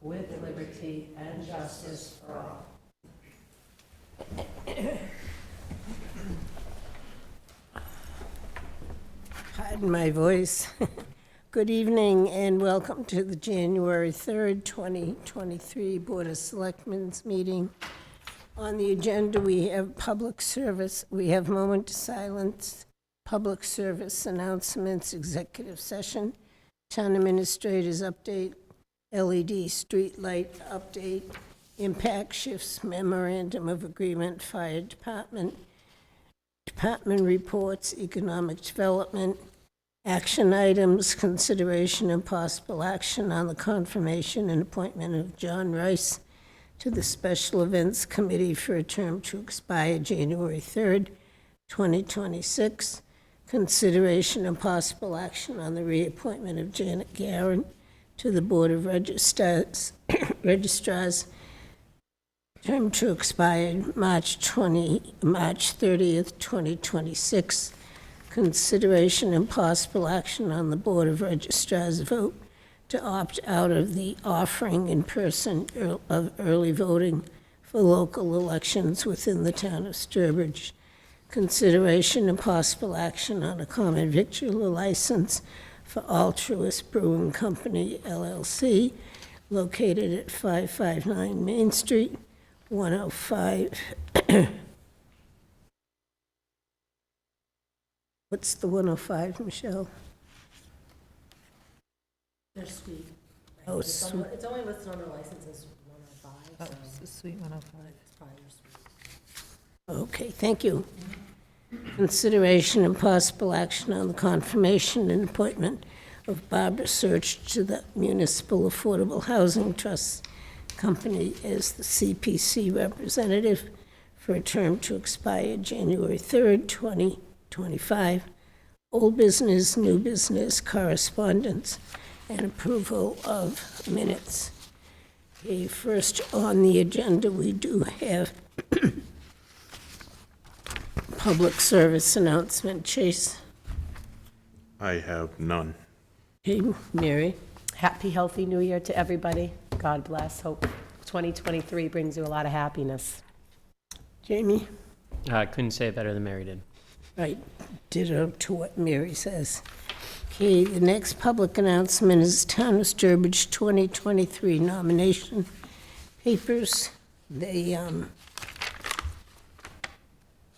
with liberty and justice for all. Pardon my voice. Good evening and welcome to the January 3rd, 2023 Board of Selectmen's meeting. On the agenda, we have public service. We have moment of silence, public service announcements, executive session, town administrators update, LED street light update, impact shifts memorandum of agreement, fire department, department reports, economic development, action items, consideration and possible action on the confirmation and appointment of John Rice to the Special Events Committee for a term to expire January 3rd, 2026. Consideration and possible action on the reappointment of Janet Guerin to the Board of Registrars, term to expire March 30th, 2026. Consideration and possible action on the Board of Registrars vote to opt out of the offering in person of early voting for local elections within the town of Sturbridge. Consideration and possible action on a common victualler license for Altruist Brewing Company, LLC, located at 559 Main Street, 105. What's the 105, Michelle? They're sweet. Oh, It's only listed on the license as 105. Oh, so it's the sweet 105. it's probably your sweet. Okay, thank you. Consideration and possible action on the confirmation and appointment of Barbara Search to the Municipal Affordable Housing Trust Company as the CPC representative for a term to expire January 3rd, 2025. Old business, new business, correspondence, and approval of minutes. Okay, first on the agenda, we do have public service announcement. Chase? I have none. Okay, Mary? Happy, healthy New Year to everybody. God bless. Hope 2023 brings you a lot of happiness. Jamie? I couldn't say it better than Mary did. Right, ditto to what Mary says. Okay, the next public announcement is Town of Sturbridge 2023 nomination papers. They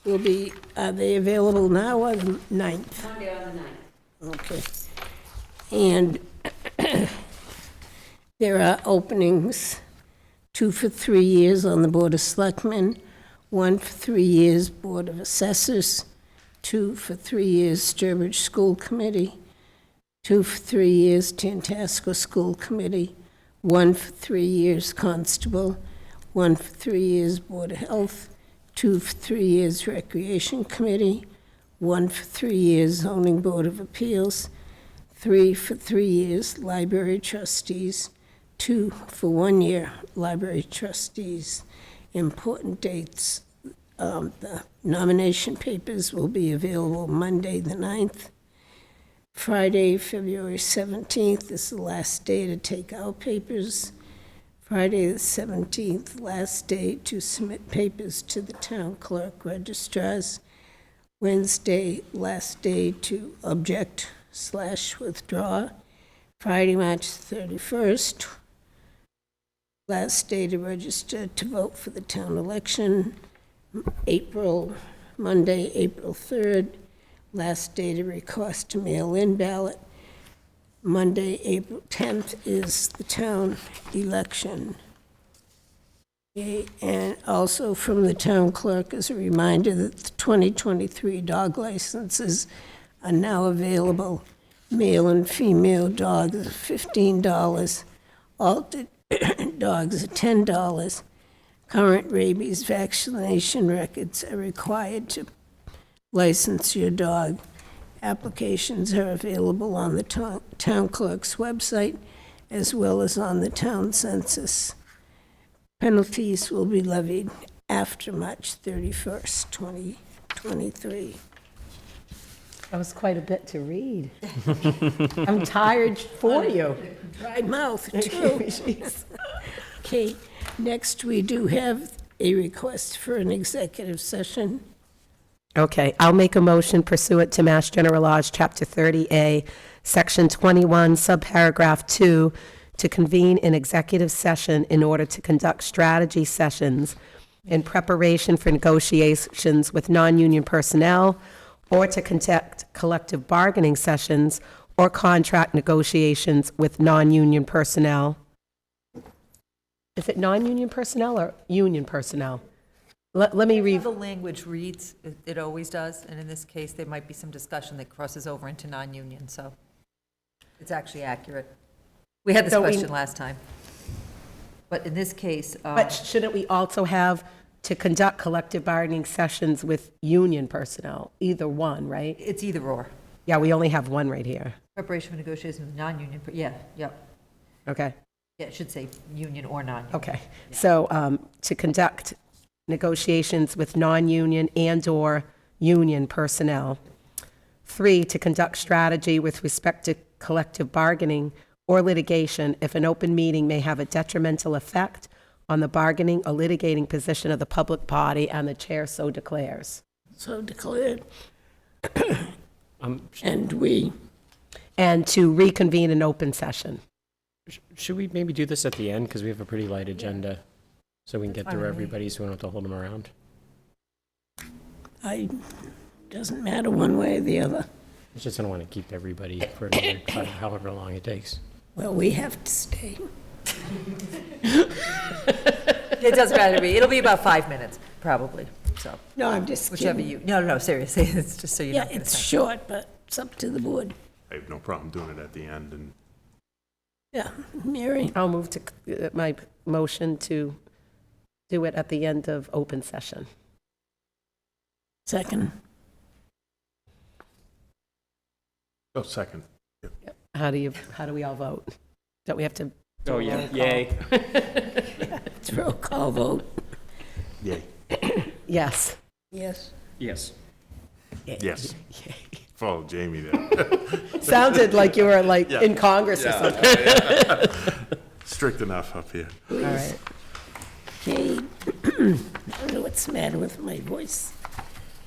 will be, are they available now or the 9th? Monday on the 9th. Okay. And there are openings, 2 for 3 years on the Board of Selectmen, 1 for 3 years Board of Assessors, 2 for 3 years Sturbridge School Committee, 2 for 3 years Tantasco School Committee, 1 for 3 years Constable, 1 for 3 years Board of Health, 2 for 3 years Recreation Committee, 1 for 3 years Zoning Board of Appeals, 3 for 3 years Library Trustees, 2 for 1 year Library Trustees. Important dates. The nomination papers will be available Monday the 9th. Friday, February 17th is the last day to take out papers. Friday the 17th, last day to submit papers to the town clerk registrars. Wednesday, last day to object/withdraw. Friday, March 31st, last day to register to vote for the town election. Monday, April 3rd, last day to request a mail-in ballot. Monday, April 10th is the town election. Okay, and also from the town clerk is a reminder that the 2023 dog licenses are now available. Male and female dogs are $15. Altered dogs are $10. Current rabies vaccination records are required to license your dog. Applications are available on the town clerk's website as well as on the town census. Penalties will be levied after March 31st, 2023. That was quite a bit to read. I'm tired for you. Dry mouth, too. Okay, next we do have a request for an executive session. Okay, I'll make a motion pursuant to Mass General Laws, Chapter 30A, Section 21, Subparagraph 2, to convene an executive session in order to conduct strategy sessions in preparation for negotiations with non-union personnel, or to conduct collective bargaining sessions or contract negotiations with non-union personnel. Is it non-union personnel or union personnel? Let me read. The language reads, it always does, and in this case, there might be some discussion that crosses over into non-union, so it's actually accurate. We had this So we- question last time. But in this case, But shouldn't we also have to conduct collective bargaining sessions with union personnel? Either one, right? it's either or. Yeah, we only have one right here. Preparation for negotiations with non-union, yep. Okay, Yeah, it should say union or non-union. okay. So to conduct negotiations with non-union and/or union personnel. 3, to conduct strategy with respect to collective bargaining or litigation if an open meeting may have a detrimental effect on the bargaining or litigating position of the public body and the chair so declares. So declared, Um, and we, And to reconvene an open session. Should we maybe do this at the end, because we have a pretty light agenda, so we can get fine through with me. everybody, so we don't have to hold them around? doesn't matter one way or the other. I just don't want to keep everybody for another, however long it takes. Well, we have to stay. It doesn't matter to me, it'll be about 5 minutes, probably, so, No, I'm just whichever kidding. you, no, seriously, it's just so you know. Yeah, it's short, but it's up to the board. I have no problem doing it at the end, and Yeah, Mary, I'll move to my motion to do it at the end of open session. second. oh, second. How do we all vote? Don't we have to? Oh, yeah, yay. It's roll call vote. Yay. Yes. Yes. Yes. Yes. Follow Jamie there. Sounded like you were like Yeah. in Congress or something. Strict enough up here. All right. Okay, I don't know what's the matter with my voice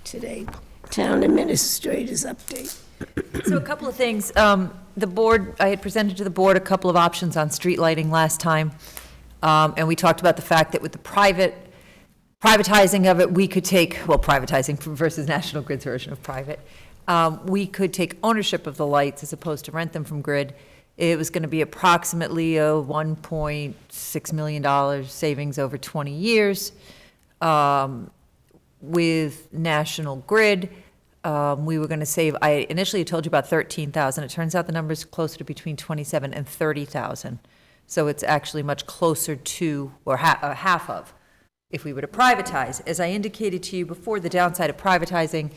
today. Town administrators update. So a couple of things. The board, I had presented to the board a couple of options on street lighting last time. And we talked about the fact that with the privatizing of it, we could take, well, privatizing versus National Grid's version of private, we could take ownership of the lights as opposed to rent them from Grid. It was going to be approximately a $1.6 million savings over 20 years. With National Grid, we were going to save, I initially told you about 13,000. It turns out the number's closer to between 27 and 30,000. So it's actually much closer to, or half of, if we were to privatize. As I indicated to you before, the downside of privatizing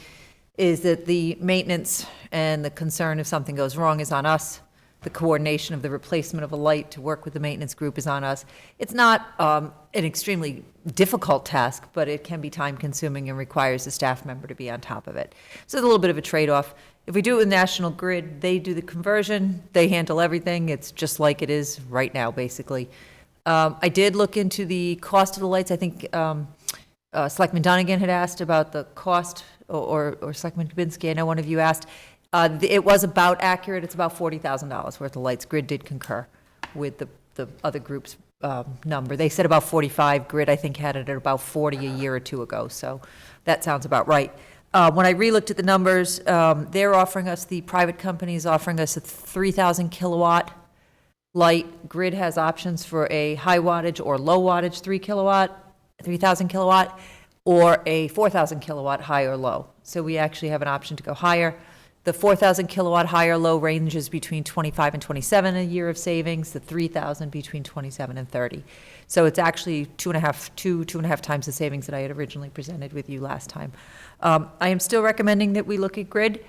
is that the maintenance and the concern if something goes wrong is on us. The coordination of the replacement of a light to work with the maintenance group is on us. It's not an extremely difficult task, but it can be time-consuming and requires a staff member to be on top of it. So there's a little bit of a trade-off. If we do it with National Grid, they do the conversion, they handle everything. It's just like it is right now, basically. I did look into the cost of the lights. I think Selectman Dunnigan had asked about the cost, or Selectman Kubinski, I know one of you asked. It was about accurate. It's about $40,000 worth of lights. Grid did concur with the other group's number. They said about 45. Grid, I think, had it at about 40 a year or two ago, so that sounds about right. When I re-looked at the numbers, they're offering us, the private company is offering us a 3,000 kilowatt light. Grid has options for a high wattage or low wattage 3,000 kilowatt, or a 4,000 kilowatt high or low. So we actually have an option to go higher. The 4,000 kilowatt high or low ranges between 25 and 27 a year of savings, the 3,000 between 27 and 30. So it's actually two and a half times the savings that I had originally presented with you last time. I am still recommending that we look at Grid.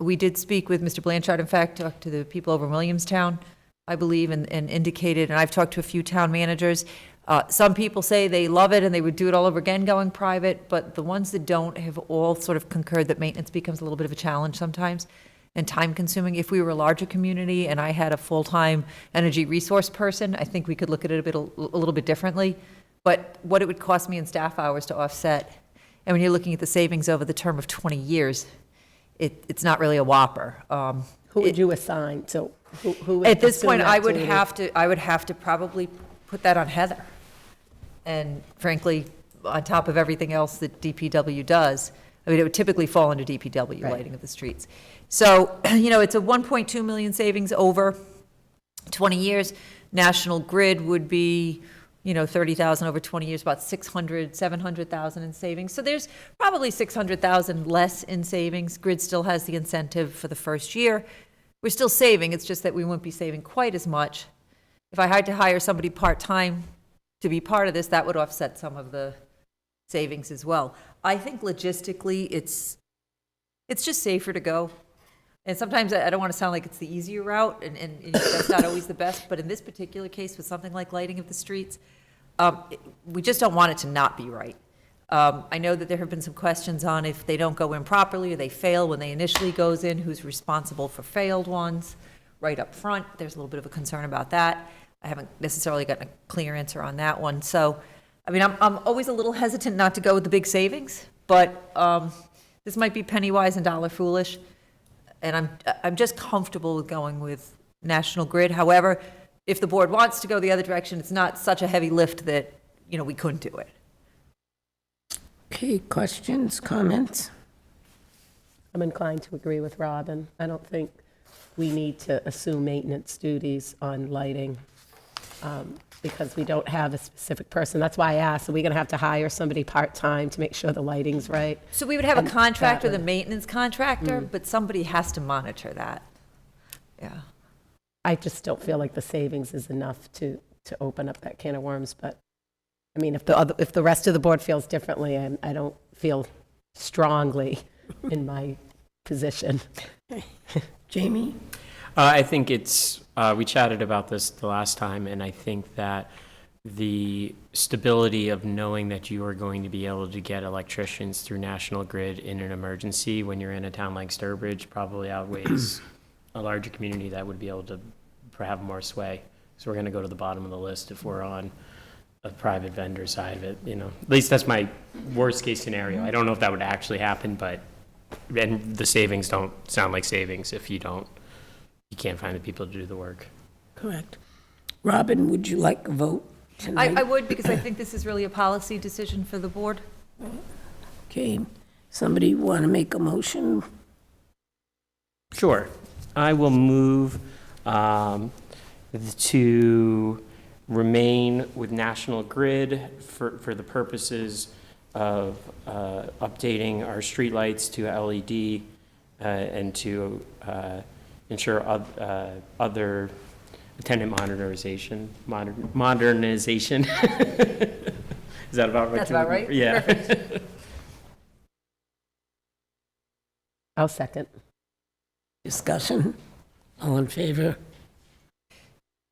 We did speak with Mr. Blanchard, in fact, talked to the people over in Williamstown, I believe, and indicated, and I've talked to a few town managers. Some people say they love it and they would do it all over again going private, but the ones that don't have all sort of concurred that maintenance becomes a little bit of a challenge sometimes. and time-consuming. If we were a larger community and I had a full-time energy resource person, I think we could look at it a little bit differently. But what it would cost me in staff hours to offset, and when you're looking at the savings over the term of 20 years, it's not really a whopper. Who would you assign? So who would At this assume point, that I would duty? have to probably put that on Heather. And frankly, on top of everything else that DPW does, I mean, it would typically fall under DPW, Right. lighting of the streets. So, it's a 1.2 million savings over 20 years. National Grid would be, 30,000 over 20 years, about 700,000 in savings. So there's probably 600,000 less in savings. Grid still has the incentive for the first year. We're still saving, it's just that we wouldn't be saving quite as much. If I had to hire somebody part-time to be part of this, that would offset some of the savings as well. I think logistically, it's just safer to go. And sometimes I don't want to sound like it's the easier route, and that's not always the best, but in this particular case, with something like lighting of the streets, we just don't want it to not be right. I know that there have been some questions on if they don't go in properly or they fail when they initially goes in, who's responsible for failed ones right up front. There's a little bit of a concern about that. I haven't necessarily gotten a clear answer on that one. So, I mean, I'm always a little hesitant not to go with the big savings, but this might be penny wise and dollar foolish. And I'm just comfortable with going with National Grid. However, if the board wants to go the other direction, it's not such a heavy lift that, we couldn't do it. Okay, questions, comments? I'm inclined to agree with Robin. I don't think we need to assume maintenance duties on lighting because we don't have a specific person. That's why I asked, are we going to have to hire somebody part-time to make sure the lighting's right? So we would have a And contractor, that the would- maintenance contractor, but somebody has to monitor that. Yeah. I just don't feel like the savings is enough to open up that can of worms, but, I mean, if the rest of the board feels differently, I don't feel strongly in my position. Jamie? I think we chatted about this the last time, and I think that the stability of knowing that you are going to be able to get electricians through National Grid in an emergency when you're in a town like Sturbridge probably outweighs a larger community that would be able to have more sway. So we're going to go to the bottom of the list if we're on a private vendor side of it, At least that's my worst case scenario. I don't know if that would actually happen, but and the savings don't sound like savings if you can't find the people to do the work. Correct. Robin, would you like a vote tonight? I would, because I think this is really a policy decision for the board. Okay, somebody want to make a motion? Sure. I will move to remain with National Grid for the purposes of updating our streetlights to LED and to ensure other attendant modernization. Is that about right? That's about right? Yeah. Perfect. I'll second. Discussion? All in favor?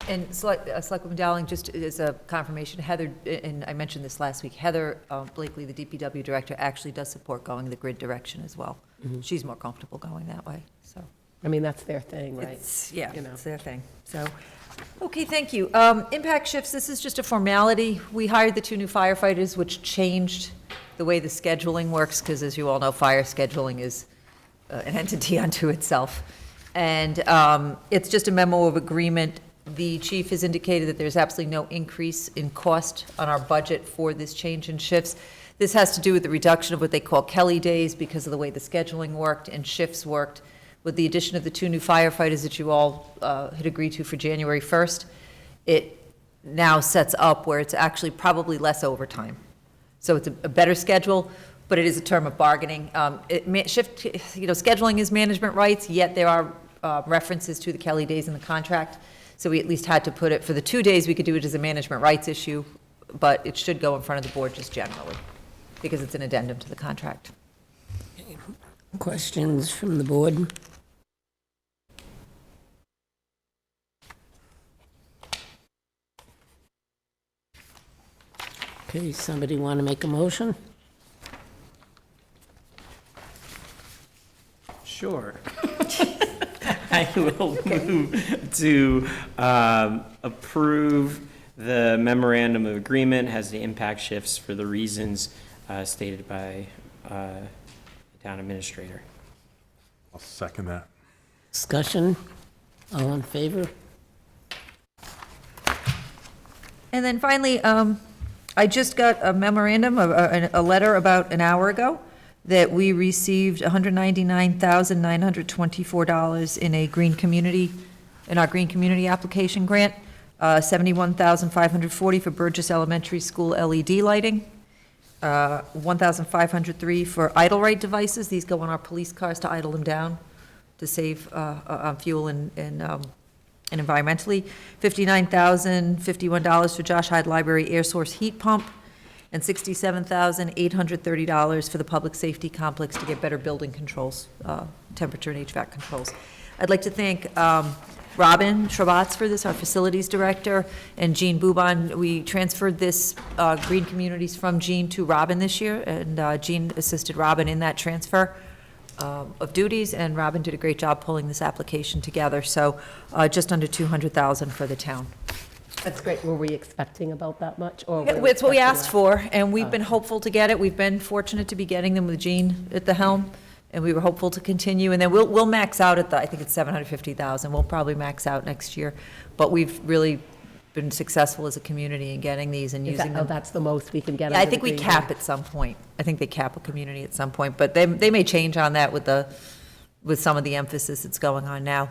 And Selectwoman Dowling, just as a confirmation, Heather, and I mentioned this last week, Heather Blakely, the DPW director, actually does support going the grid direction as well. She's more comfortable going that way, so. I mean, that's their thing, right? It's their thing, so. Okay, thank you. Impact shifts, this is just a formality. We hired the 2 new firefighters, which changed the way the scheduling works, because as you all know, fire scheduling is an entity unto itself. And it's just a memo of agreement. The chief has indicated that there's absolutely no increase in cost on our budget for this change in shifts. This has to do with the reduction of what they call Kelly days because of the way the scheduling worked and shifts worked. With the addition of the 2 new firefighters that you all had agreed to for January 1st, it now sets up where it's actually probably less overtime. So it's a better schedule, but it is a term of bargaining. Scheduling is management rights, yet there are references to the Kelly days in the contract. So we at least had to put it, for the 2 days, we could do it as a management rights issue, but it should go in front of the board just generally, because it's an addendum to the contract. Questions from the board? Okay, somebody want to make a motion? Sure. I will move to approve the memorandum of agreement has the impact shifts for the reasons stated by the town administrator. I'll second that. Discussion? All in favor? And then finally, I just got a memorandum, a letter about an hour ago, that we received $199,924 in a green community, in our green community application grant, $71,540 for Burgess Elementary School LED lighting, $1,503 for idle right devices. These go on our police cars to idle them down to save fuel and environmentally. $59,051 for Josh Hyde Library air source heat pump, and $67,830 for the public safety complex to get better building controls, temperature and HVAC controls. I'd like to thank Robin Schrabatz for this, our facilities director, and Jean Boubon. We transferred this Green Communities from Jean to Robin this year, and Jean assisted Robin in that transfer of duties, and Robin did a great job pulling this application together. So just under $200,000 for the town. That's great. Were we expecting about that much? Or It's what we asked for, and we've been hopeful to get it. We've been fortunate to be getting them with Jean at the helm, and we were hopeful to continue. And then we'll max out at I think it's $750,000. We'll probably max out next year. But we've really been successful as a community in getting these and using them. That's the most we can get? Yeah, I under think the we green cap at some point. I think they cap a community at some point, but they may change on that with some of the emphasis that's going on now.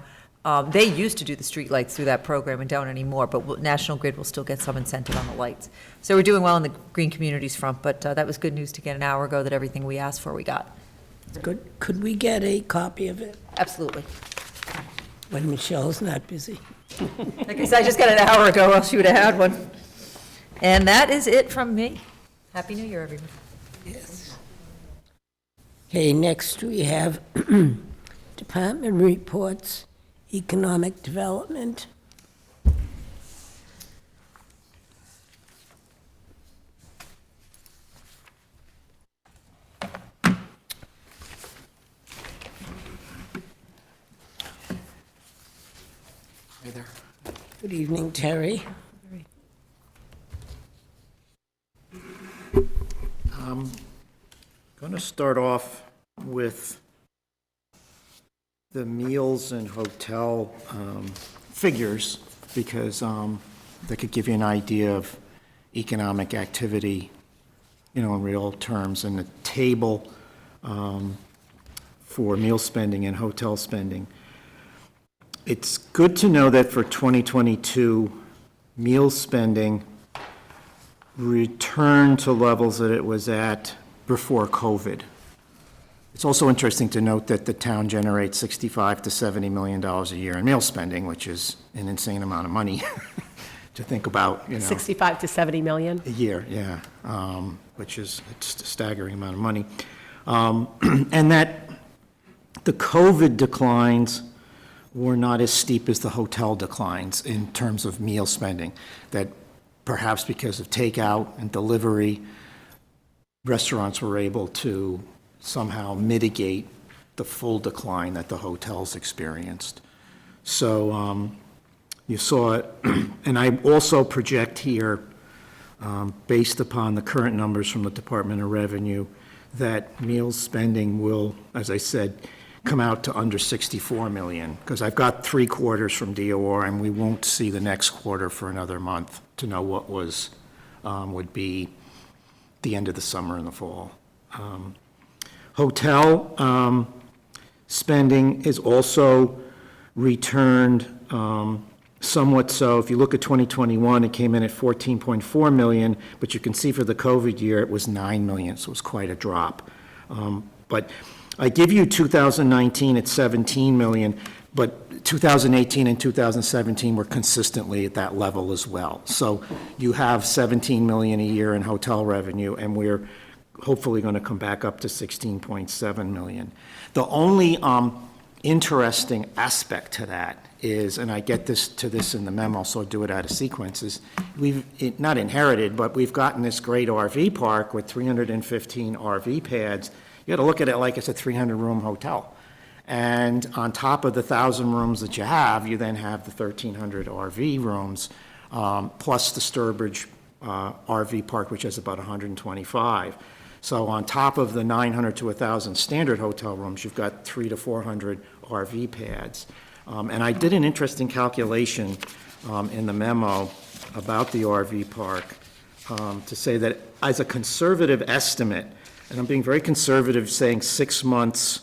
They used to do the streetlights through that program and don't anymore, but National Grid will still get some incentive on the lights. So we're doing well on the green communities front, but that was good news to get an hour ago that everything we asked for, we got. Good. Could we get a copy of it Absolutely. when Michelle's not busy? Like I said, I just got it an hour ago, else you would have had one. And that is it from me. Happy New Year, everyone. Yes. Okay, next we have department reports, economic development. Hey there. Good evening, Terry. I'm going to start off with the meals and hotel figures, because they could give you an idea of economic activity, in real terms, and the table for meal spending and hotel spending. It's good to know that for 2022, meal spending returned to levels that it was at before COVID. It's also interesting to note that the town generates $65 to $70 million a year in meal spending, which is an insane amount of money to think about, 65 to 70 million? a year, yeah, which is it's a staggering amount of money. And that the COVID declines were not as steep as the hotel declines in terms of meal spending, that perhaps because of takeout and delivery, restaurants were able to somehow mitigate the full decline that the hotels experienced. So you saw it, and I also project here, based upon the current numbers from the Department of Revenue, that meals spending will, as I said, come out to under 64 million, because I've got 3 quarters from DOR, and we won't see the next quarter for another month to know what would be the end of the summer and the fall. Hotel spending is also returned somewhat so. If you look at 2021, it came in at 14.4 million, but you can see for the COVID year, it was 9 million, so it was quite a drop. But I give you 2019 at 17 million, but 2018 and 2017 were consistently at that level as well. So you have 17 million a year in hotel revenue, and we're hopefully going to come back up to 16.7 million. The only interesting aspect to that is, and I get to this in the memo, so I'll do it out of sequence, is we've not inherited, but we've gotten this great RV park with 315 RV pads. You got to look at it like it's a 300-room hotel. And on top of the 1,000 rooms that you have, you then have the 1,300 RV rooms, plus the Sturbridge RV park, which has about 125. So on top of the 900 to 1,000 standard hotel rooms, you've got 300 to 400 RV pads. And I did an interesting calculation in the memo about the RV park to say that as a conservative estimate, and I'm being very conservative, saying 6 months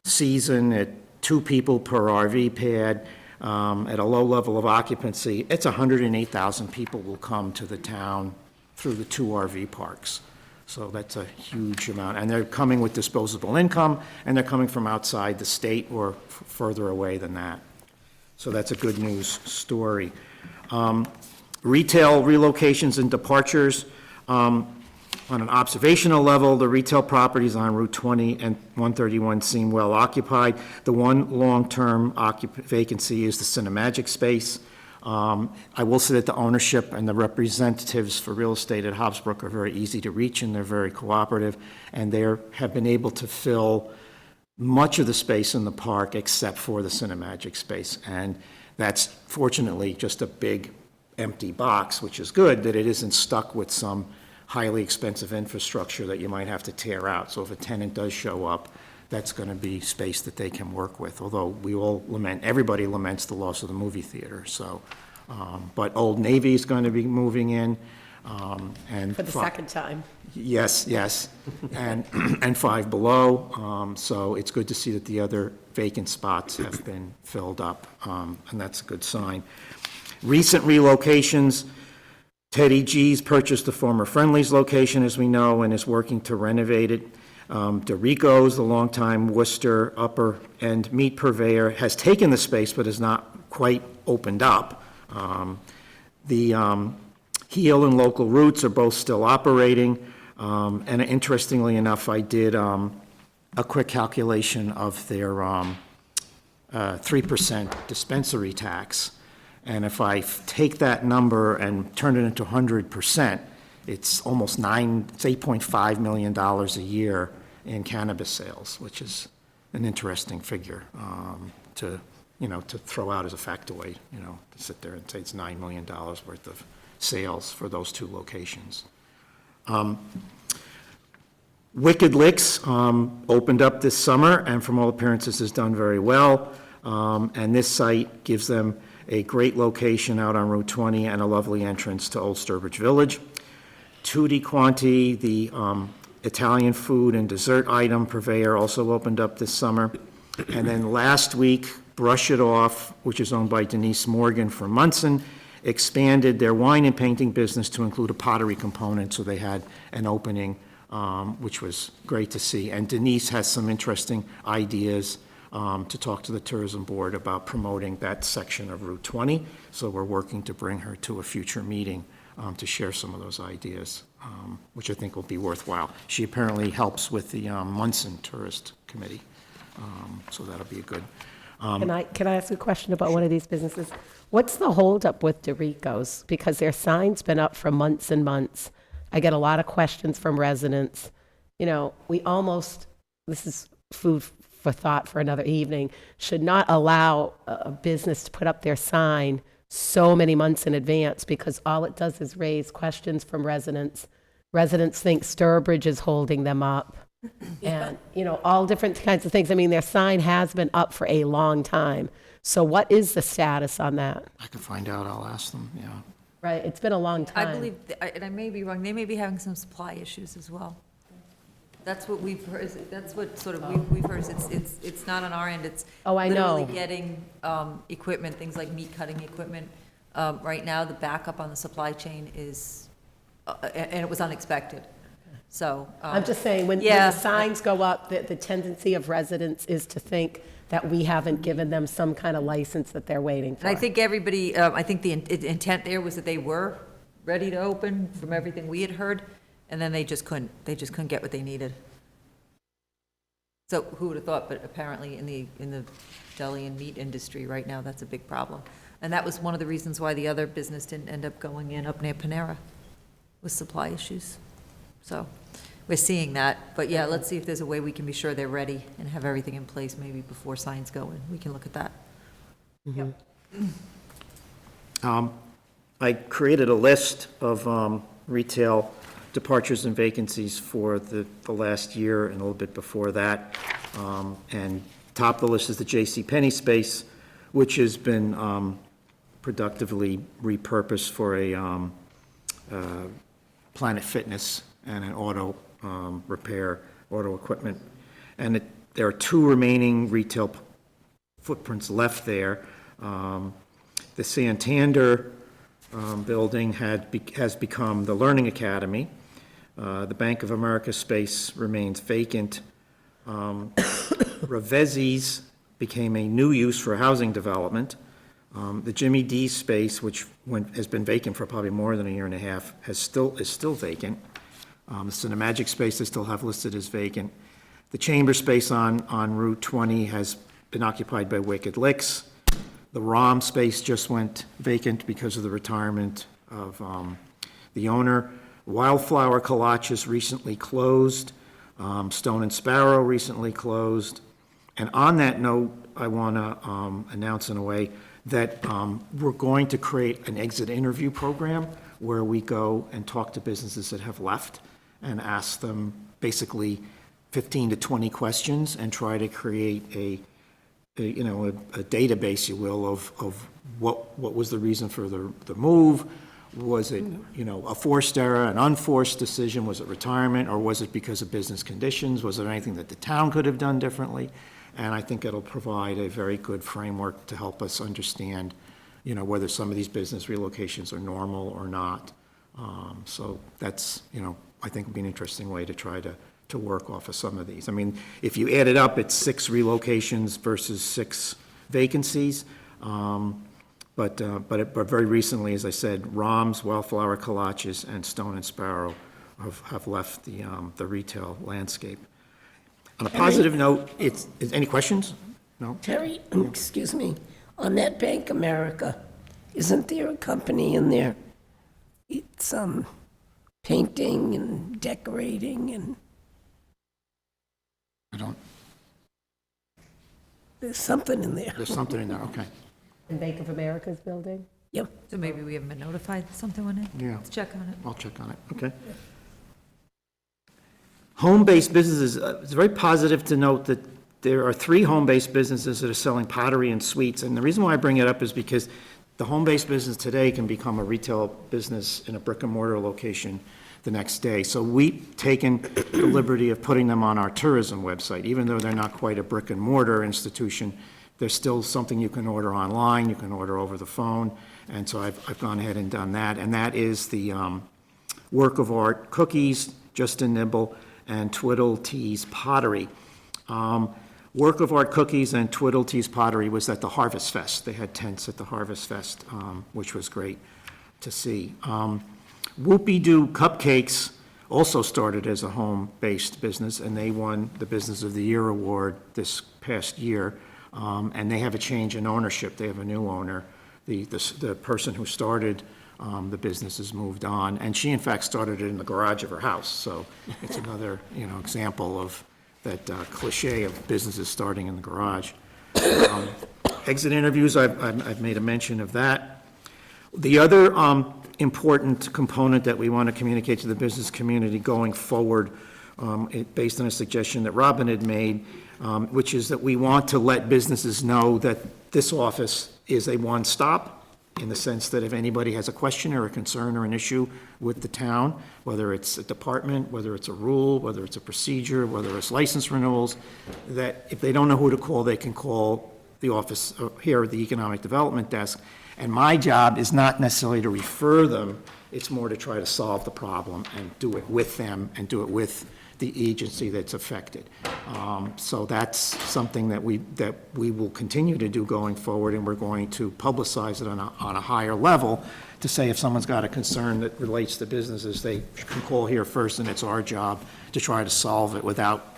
season at 2 people per RV pad, at a low level of occupancy, it's 108,000 people will come to the town through the 2 RV parks. So that's a huge amount. And they're coming with disposable income, and they're coming from outside the state or further away than that. So that's a good news story. Retail relocations and departures. On an observational level, the retail properties on Route 20 and 131 seem well occupied. The one long-term vacancy is the Cinemagic space. I will say that the ownership and the representatives for real estate at Hobbsbrook are very easy to reach, and they're very cooperative, and they have been able to fill much of the space in the park except for the Cinemagic space. And that's fortunately just a big empty box, which is good that it isn't stuck with some highly expensive infrastructure that you might have to tear out. So if a tenant does show up, that's going to be space that they can work with, although we all everybody laments the loss of the movie theater. So, but Old Navy is going to be moving in. And For the second time. Yes, yes, and Five Below. So it's good to see that the other vacant spots have been filled up, and that's a good sign. Recent relocations. Teddy G's purchased the former Friendly's location, as we know, and is working to renovate it. DeRico's, the longtime Worcester upper-end meat purveyor, has taken the space but has not quite opened up. The Heel and Local Roots are both still operating. And interestingly enough, I did a quick calculation of their 3% dispensary tax. And if I take that number and turn it into 100%, it's almost it's $8.5 million a year in cannabis sales, which is an interesting figure to throw out as a factoid, to sit there and say it's $9 million worth of sales for those 2 locations. Wicked Licks opened up this summer, and from all appearances has done very well. And this site gives them a great location out on Route 20 and a lovely entrance to Old Sturbridge Village. Tutti Quanti, the Italian food and dessert item purveyor, also opened up this summer. And then last week, Brush It Off, which is owned by Denise Morgan from Munson, expanded their wine and painting business to include a pottery component, so they had an opening, which was great to see. And Denise has some interesting ideas to talk to the tourism board about promoting that section of Route 20. So we're working to bring her to a future meeting to share some of those ideas, which I think will be worthwhile. She apparently helps with the Munson Tourist Committee, so that'll be a good. Can I ask a question about one of these businesses? What's the holdup with DeRico's? Because their sign's been up for months and months. I get a lot of questions from residents. This is food for thought for another evening, should not allow a business to put up their sign so many months in advance, because all it does is raise questions from residents. Residents think Sturbridge is holding them up. And, all different kinds of things. I mean, their sign has been up for a long time. So what is the status on that? I can find out, I'll ask them, yeah. Right, it's been a long time. I believe, and I may be wrong, they may be having some supply issues as well. That's what we've heard, that's what sort of we've heard, it's not on our end, it's Oh, I know. literally getting equipment, things like meat cutting equipment. Right now, the backup on the supply chain is, and it was unexpected, so. I'm just saying, when Yeah. the signs go up, the tendency of residents is to think that we haven't given them some kind of license that they're waiting for. And I think everybody, I think the intent there was that they were ready to open from everything we had heard, and then they just couldn't get what they needed. So who would have thought, but apparently in the deli and meat industry right now, that's a big problem. And that was one of the reasons why the other business didn't end up going in up near Panera, with supply issues. So, we're seeing that. But yeah, let's see if there's a way we can be sure they're ready and have everything in place maybe before signs go in. We can look at that. I created a list of retail departures and vacancies for the last year and a little bit before that. And top of the list is the J.C. Penney space, which has been productively repurposed for a Planet Fitness and an auto repair, auto equipment. And there are 2 remaining retail footprints left there. The Santander building has become the Learning Academy. The Bank of America space remains vacant. Ravezzi's became a new use for housing development. The Jimmy D's space, which has been vacant for probably more than a year and a half, is still vacant. The Cinemagic space I still have listed as vacant. The Chamber space on Route 20 has been occupied by Wicked Licks. The ROM space just went vacant because of the retirement of the owner. Wildflower Kolaches recently closed. Stone and Sparrow recently closed. And on that note, I want to announce in a way that we're going to create an exit interview program where we go and talk to businesses that have left and ask them basically 15 to 20 questions and try to create a database, you will, of what was the reason for the move. Was it, a forced error, an unforced decision? Was it retirement, or was it because of business conditions? Was there anything that the town could have done differently? And I think it'll provide a very good framework to help us understand, whether some of these business relocations are normal or not. So that's, I think would be an interesting way to try to work off of some of these. I mean, if you add it up, it's 6 relocations versus 6 vacancies. But very recently, as I said, ROM's, Wildflower Kolaches, and Stone and Sparrow have left the retail landscape. On a positive note, any questions? No? Terry, excuse me, on that Bank America, isn't there a company in there? It's painting and decorating and I don't, there's something in there. there's something in there, okay. In Bank of America's building? Yep. So maybe we haven't been notified that something went in? Yeah. Let's check on it. I'll check on it, okay. Home-based businesses, it's very positive to note that there are 3 home-based businesses that are selling pottery and sweets. And the reason why I bring it up is because the home-based business today can become a retail business in a brick-and-mortar location the next day. So we've taken the liberty of putting them on our tourism website. Even though they're not quite a brick-and-mortar institution, there's still something you can order online, you can order over the phone. And so I've gone ahead and done that. And that is the Work of Art Cookies, Just a Nibble, and Twiddle Tees Pottery. Work of Art Cookies and Twiddle Tees Pottery was at the Harvest Fest. They had tents at the Harvest Fest, which was great to see. Whoopie-Doo Cupcakes also started as a home-based business, and they won the Business of the Year award this past year. And they have a change in ownership. They have a new owner. The person who started the business has moved on, and she in fact started it in the garage of her house. So it's another example of that cliche of businesses starting in the garage. Exit interviews, I've made a mention of that. The other important component that we want to communicate to the business community going forward, based on a suggestion that Robin had made, which is that we want to let businesses know that this office is a one-stop, in the sense that if anybody has a question or a concern or an issue with the town, whether it's a department, whether it's a rule, whether it's a procedure, whether it's license renewals, that if they don't know who to call, they can call the office here at the Economic Development Desk. And my job is not necessarily to refer them, it's more to try to solve the problem and do it with them and do it with the agency that's affected. So that's something that we will continue to do going forward, and we're going to publicize it on a higher level to say if someone's got a concern that relates to businesses, they can call here first, and it's our job to try to solve it without,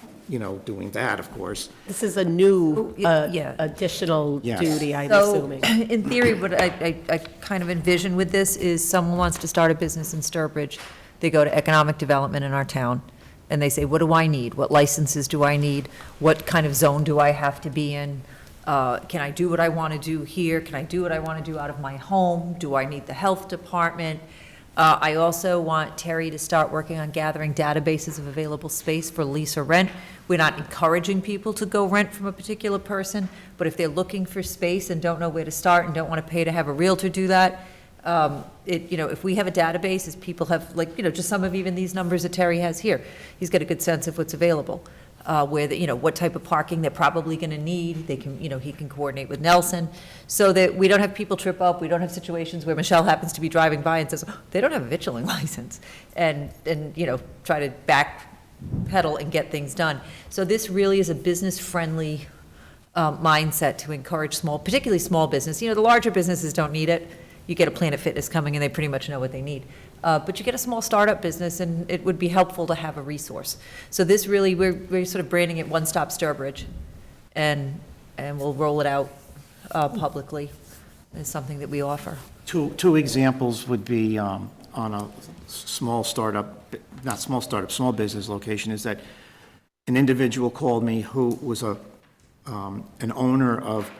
doing that, of course. This is a new yeah. additional Yes. duty, I'm So, assuming. in theory, what I kind of envision with this is someone wants to start a business in Sturbridge, they go to economic development in our town, and they say, what do I need? What licenses do I need? What kind of zone do I have to be in? Can I do what I want to do here? Can I do what I want to do out of my home? Do I need the health department? I also want Terry to start working on gathering databases of available space for lease or rent. We're not encouraging people to go rent from a particular person, but if they're looking for space and don't know where to start and don't want to pay to have a realtor do that, if we have a database, as people have, just some of even these numbers that Terry has here, he's got a good sense of what's available. What type of parking they're probably going to need. They can, he can coordinate with Nelson so that we don't have people trip up. We don't have situations where Michelle happens to be driving by and says, oh, they don't have a vitrilling license, and try to backpedal and get things done. So this really is a business-friendly mindset to encourage particularly small business. The larger businesses don't need it. You get a Planet Fitness coming and they pretty much know what they need. But you get a small startup business and it would be helpful to have a resource. So this really, we're sort of branding it One Stop Sturbridge, and we'll roll it out publicly as something that we offer. Two examples would be on a small business location, is that an individual called me who was an owner of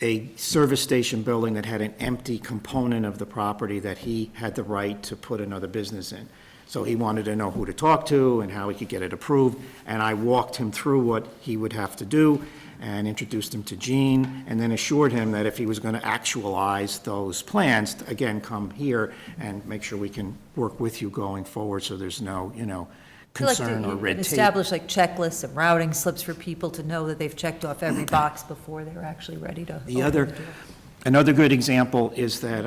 a service station building that had an empty component of the property that he had the right to put another business in. So he wanted to know who to talk to and how he could get it approved, and I walked him through what he would have to do and introduced him to Gene, and then assured him that if he was going to actualize those plans, to, again, come here and make sure we can work with you going forward so there's no, concern or red tape. Establish checklists and routing slips for people to know that they've checked off every box before they're actually ready to open the door. Another good example is that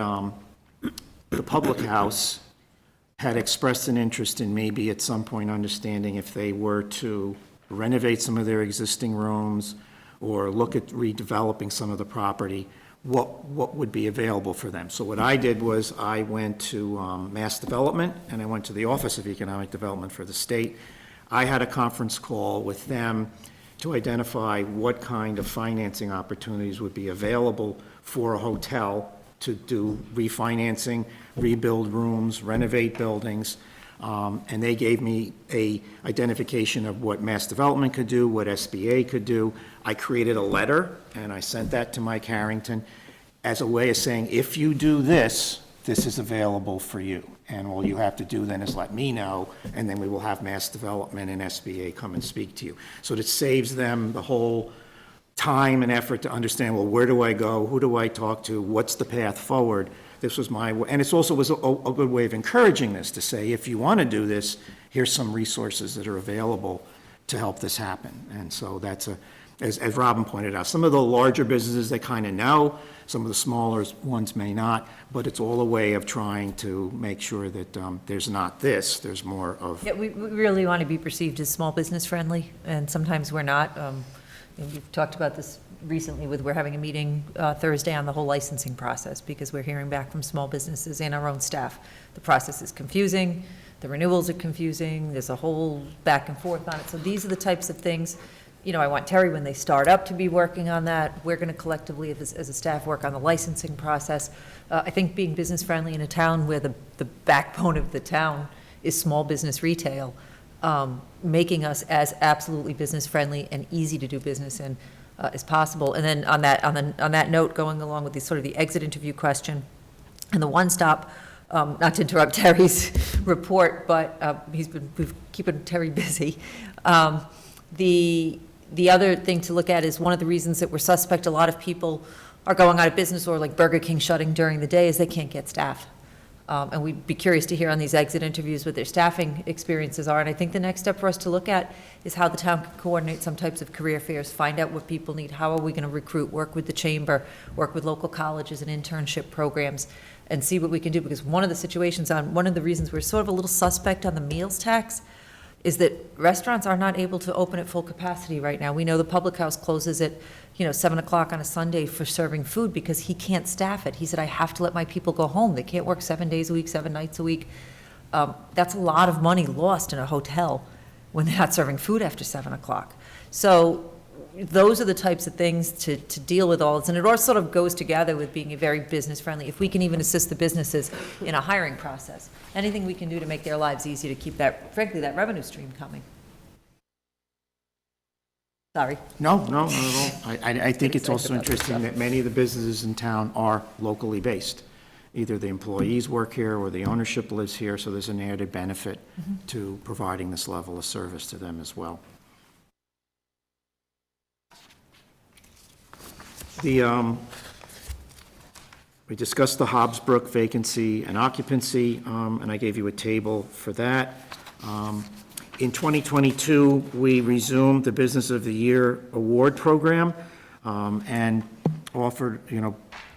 the public house had expressed an interest in maybe at some point understanding if they were to renovate some of their existing rooms or look at redeveloping some of the property, what would be available for them. So what I did was I went to Mass Development, and I went to the Office of Economic Development for the state. I had a conference call with them to identify what kind of financing opportunities would be available for a hotel to do refinancing, rebuild rooms, renovate buildings. And they gave me a identification of what Mass Development could do, what SBA could do. I created a letter, and I sent that to Mike Harrington as a way of saying, if you do this, this is available for you. And all you have to do then is let me know, and then we will have Mass Development and SBA come and speak to you. So it saves them the whole time and effort to understand, well, where do I go? Who do I talk to? What's the path forward? This was my way, and it also was a good way of encouraging this, to say, if you want to do this, here's some resources that are available to help this happen. And so that's as Robin pointed out, some of the larger businesses, they kind of know, some of the smaller ones may not, but it's all a way of trying to make sure that there's not this, there's more of. Yeah, we really want to be perceived as small business friendly, and sometimes we're not. And we've talked about this recently we're having a meeting Thursday on the whole licensing process, because we're hearing back from small businesses and our own staff. The process is confusing, the renewals are confusing, there's a whole back and forth on it. So these are the types of things, I want Terry, when they start up, to be working on that. We're going to collectively, as a staff, work on the licensing process. I think being business friendly in a town where the backbone of the town is small business retail, making us as absolutely business friendly and easy to do business in as possible. And then on that note, going along with the exit interview question and the one stop, not to interrupt Terry's report, but we've keeping Terry busy. The other thing to look at is one of the reasons that we're suspect a lot of people are going out of business, or like Burger King shutting during the day, is they can't get staff. And we'd be curious to hear on these exit interviews what their staffing experiences are. And I think the next step for us to look at is how the town can coordinate some types of career fairs, find out what people need, how are we going to recruit, work with the chamber, work with local colleges and internship programs, and see what we can do. Because one of the reasons we're sort of a little suspect on the meals tax is that restaurants are not able to open at full capacity right now. We know the public house closes at 7 o'clock on a Sunday for serving food because he can't staff it. He said, I have to let my people go home. They can't work 7 days a week, 7 nights a week. That's a lot of money lost in a hotel when they're not serving food after 7 o'clock. So, those are the types of things to deal with all this. And it all sort of goes together with being very business-friendly. If we can even assist the businesses in a hiring process, anything we can do to make their lives easy to keep that, frankly, that revenue stream coming. Sorry. No, not at all. I think it's Excited also about this interesting stuff. that many of the businesses in town are locally based. Either the employees work here or the ownership lives here, so there's an added benefit to providing this level of service to them as well. We discussed the Hobbsbrook vacancy and occupancy, and I gave you a table for that. In 2022, we resumed the Business of the Year Award Program, and offered,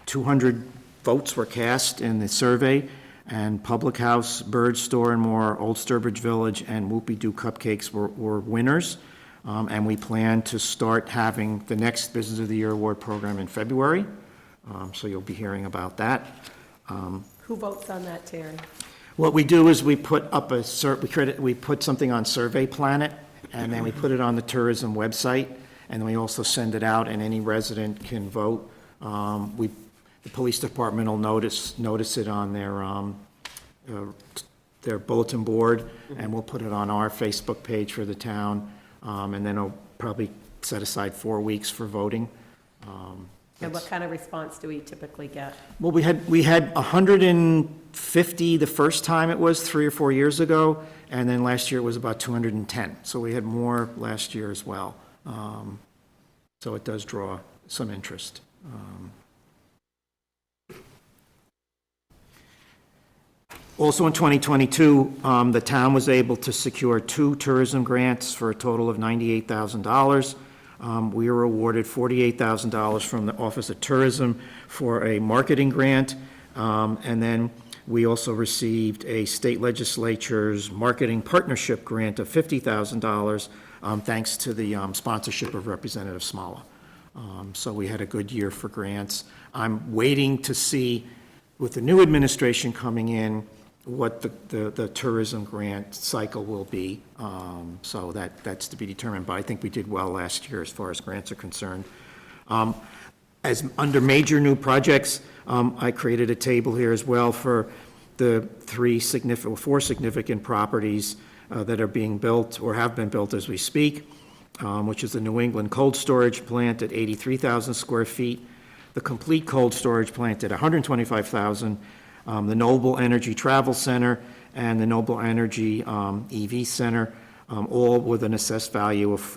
200 votes were cast in the survey, and Public House, Bird Store and More, Old Sturbridge Village, and Whoopie Doo Cupcakes were winners. And we plan to start having the next Business of the Year Award program in February, so you'll be hearing about that. Who votes on that, Terry? What we do is we put up we put something on Survey Planet, and then we put it on the tourism website, and then we also send it out, and any resident can vote. The police department will notice it on their bulletin board, and we'll put it on our Facebook page for the town, and then I'll probably set aside 4 weeks for voting. And what kind of response do we typically get? Well, we had 150 the first time it was 3 or 4 years ago, and then last year it was about 210. So we had more last year as well. So it does draw some interest. Also in 2022, the town was able to secure 2 tourism grants for a total of $98,000. We were awarded $48,000 from the Office of Tourism for a marketing grant, and then we also received a state legislature's marketing partnership grant of $50,000, thanks to the sponsorship of Representative Smalla. So we had a good year for grants. I'm waiting to see, with the new administration coming in, what the tourism grant cycle will be. So that's to be determined, but I think we did well last year as far as grants are concerned. As under major new projects, I created a table here as well for the 4 significant properties that are being built or have been built as we speak, which is the New England Cold Storage Plant at 83,000 square feet, the Complete Cold Storage Plant at 125,000, the Noble Energy Travel Center, and the Noble Energy EV Center, all with an assessed value of up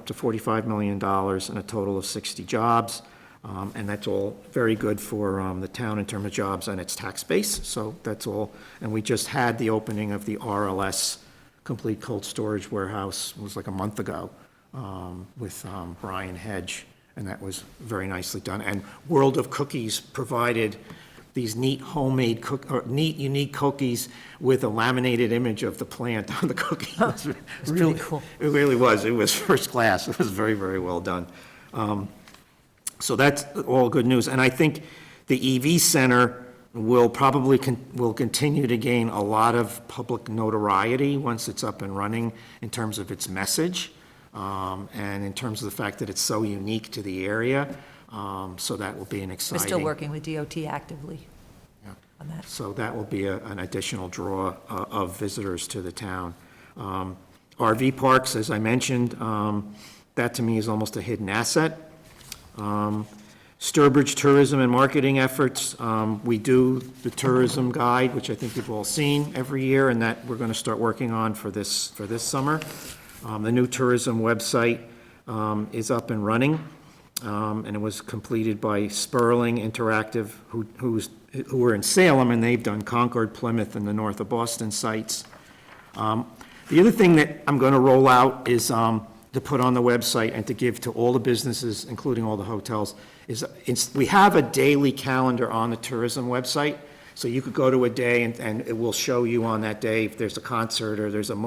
to $45 million and a total of 60 jobs. And that's all very good for the town in terms of jobs and its tax base. So that's all. And we just had the opening of the RLS Complete Cold Storage Warehouse, it was like a month ago, with Brian Hedge, and that was very nicely done. And World of Cookies provided these neat homemade neat, unique cookies with a laminated image of the plant on the cookie. It was really cool. It really was. It was first class. It was very, very well done. So that's all good news. And I think the EV Center will probably will continue to gain a lot of public notoriety once it's up and running in terms of its message, and in terms of the fact that it's so unique to the area. So that will be an We're exciting. still working with DOT actively on that. So that will be an additional draw of visitors to the town. RV parks, as I mentioned, that to me is almost a hidden asset. Sturbridge tourism and marketing efforts, we do the tourism guide, which I think you've all seen every year, and that we're going to start working on for this summer. The new tourism website is up and running, and it was completed by Sperling Interactive, who were in Salem, and they've done Concord, Plymouth, and the north of Boston sites. The other thing that I'm going to roll out is to put on the website and to give to all the businesses, including all the hotels, is we have a daily calendar on the tourism website. So you could go to a day and it will show you on that day if there's a concert or there's an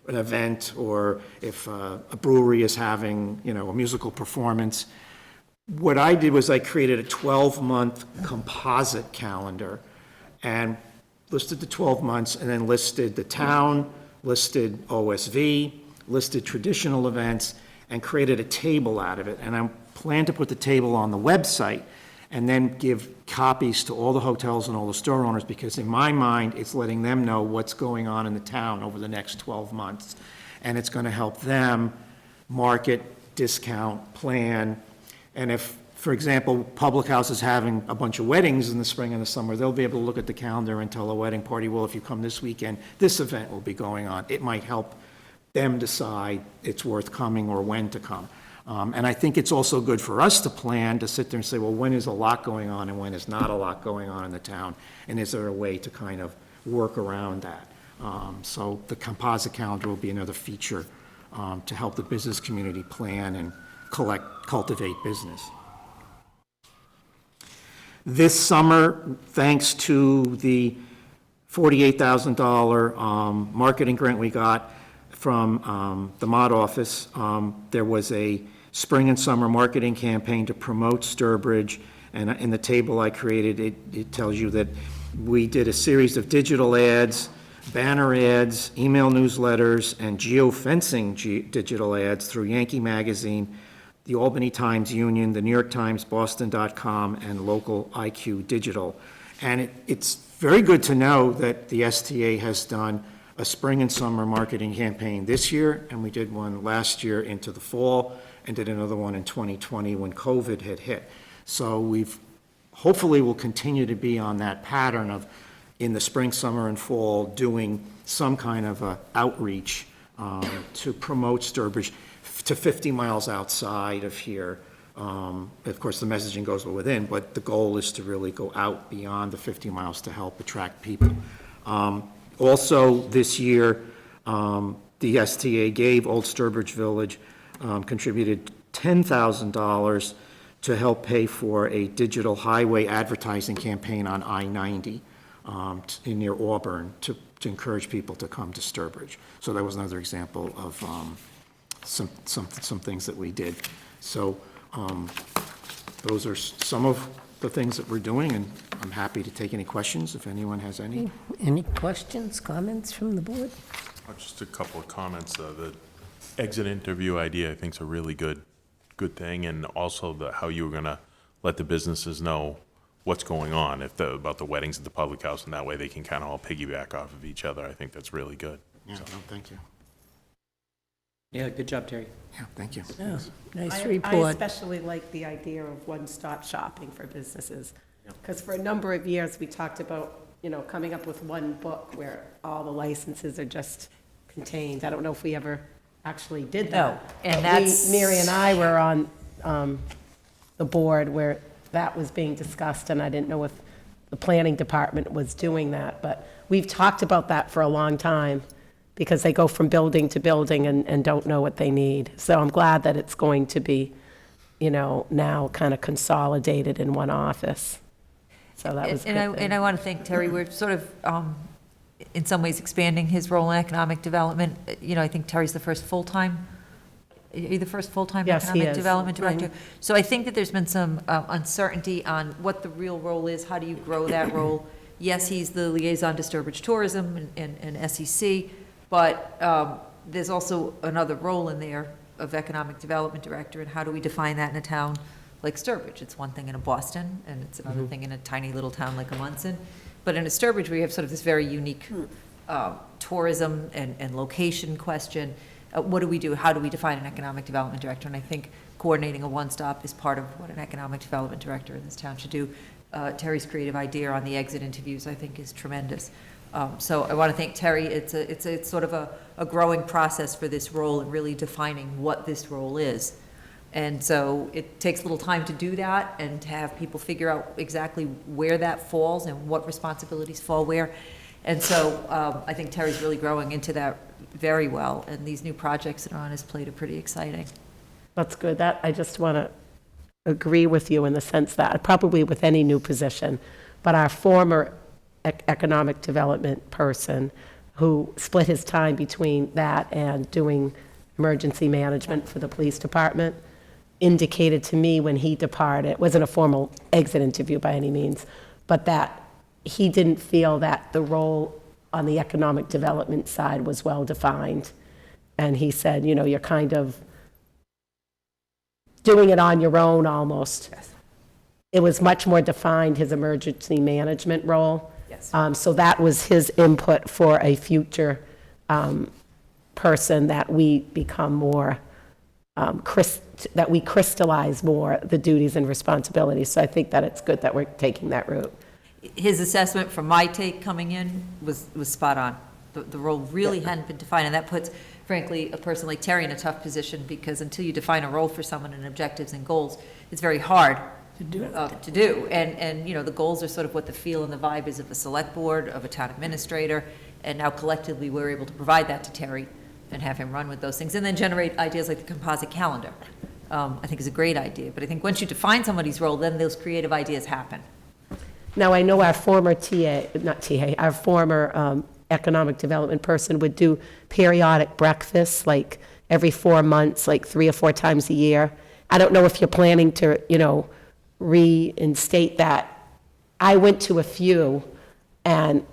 event, or if a brewery is having, a musical performance. What I did was I created a 12-month composite calendar and listed the 12 months and then listed the town, listed OSV, listed traditional events, and created a table out of it. And I plan to put the table on the website and then give copies to all the hotels and all the store owners, because in my mind, it's letting them know what's going on in the town over the next 12 months. And it's going to help them market, discount, plan. And if, for example, Public House is having a bunch of weddings in the spring and the summer, they'll be able to look at the calendar and tell a wedding party, well, if you come this weekend, this event will be going on. It might help them decide it's worth coming or when to come. And I think it's also good for us to plan, to sit there and say, well, when is a lot going on and when is not a lot going on in the town? And is there a way to kind of work around that? So the composite calendar will be another feature to help the business community plan and cultivate business. This summer, thanks to the $48,000 marketing grant we got from the Mod office, there was a spring and summer marketing campaign to promote Sturbridge. And in the table I created, it tells you that we did a series of digital ads, banner ads, email newsletters, and geofencing digital ads through Yankee Magazine, the Albany Times Union, the New York Times, Boston.com, and local IQ Digital. And it's very good to know that the STA has done a spring and summer marketing campaign this year, and we did one last year into the fall, and did another one in 2020 when COVID had hit. So hopefully we'll continue to be on that pattern of, in the spring, summer, and fall, doing some kind of a outreach to promote Sturbridge to 50 miles outside of here. Of course, the messaging goes within, but the goal is to really go out beyond the 50 miles to help attract people. Also, this year, the STA gave Old Sturbridge Village, contributed $10,000 to help pay for a digital highway advertising campaign on I-90 near Auburn to encourage people to come to Sturbridge. So that was another example of some things that we did. So those are some of the things that we're doing, and I'm happy to take any questions if anyone has any. Any questions, comments from the board? Just a couple of comments. The exit interview idea, I think, is a really good thing, and also how you were going to let the businesses know what's going on about the weddings at the Public House, and that way they can kind of all piggyback off of each other. I think that's really good. Yeah, no, thank you. Yeah, good job, Terry. Yeah, thank you. Oh, nice I report. especially like the idea of one-stop shopping for businesses. Because for a number of years, we talked about, coming up with one book where all the licenses are just contained. I don't know if we ever actually did that. No, and But that's- Mary and I were on the board where that was being discussed, and I didn't know if the planning department was doing that. But we've talked about that for a long time, because they go from building to building and don't know what they need. So I'm glad that it's going to be, now kind of consolidated in one office. So that was a good thing. And I want to thank Terry. We're sort of, in some ways, expanding his role in economic development. I think Terry's the first full-time, are you the first full-time Yes, he economic is. development director? So I think that there's been some uncertainty on what the real role is. How do you grow that role? Yes, he's the liaison to Sturbridge Tourism and SEC, but there's also another role in there of economic development director, and how do we define that in a town like Sturbridge? It's one thing in a Boston, and it's another thing in a tiny little town like a Munson. But in a Sturbridge, we have sort of this very unique tourism and location question. What do we do? How do we define an economic development director? And I think coordinating a one-stop is part of what an economic development director in this town should do. Terry's creative idea on the exit interviews, I think, is tremendous. So I want to thank Terry. It's sort of a growing process for this role and really defining what this role is. And so it takes a little time to do that and to have people figure out exactly where that falls and what responsibilities fall where. And so I think Terry's really growing into that very well, and these new projects that are on his plate are pretty exciting. That's good. That, I just want to agree with you in the sense that, probably with any new position, but our former economic development person who split his time between that and doing emergency management for the police department indicated to me when he departed, it wasn't a formal exit interview by any means, but that he didn't feel that the role on the economic development side was well defined. And he said, you're kind of doing it on your own almost. It was much more defined, his emergency management role. Yes. So that was his input for a future person, that we become more, that we crystallize more the duties and responsibilities. So I think that it's good that we're taking that route. His assessment, from my take coming in, was spot on. The role really hadn't been defined, and that puts, frankly, a person like Terry in a tough position, because until you define a role for someone and objectives and goals, it's very hard to do. And, you know, the goals are sort of what the feel and the vibe is of the select board, of a town administrator, and now collectively, we're able to provide that to Terry and have him run with those things, and then generate ideas like the composite calendar. I think is a great idea, but I think once you define somebody's role, then those creative ideas happen. Now, I know our former our former economic development person would do periodic breakfasts, like every 4 months, like 3 or 4 times a year. I don't know if you're planning to, you know, reinstate that. I went to a few, and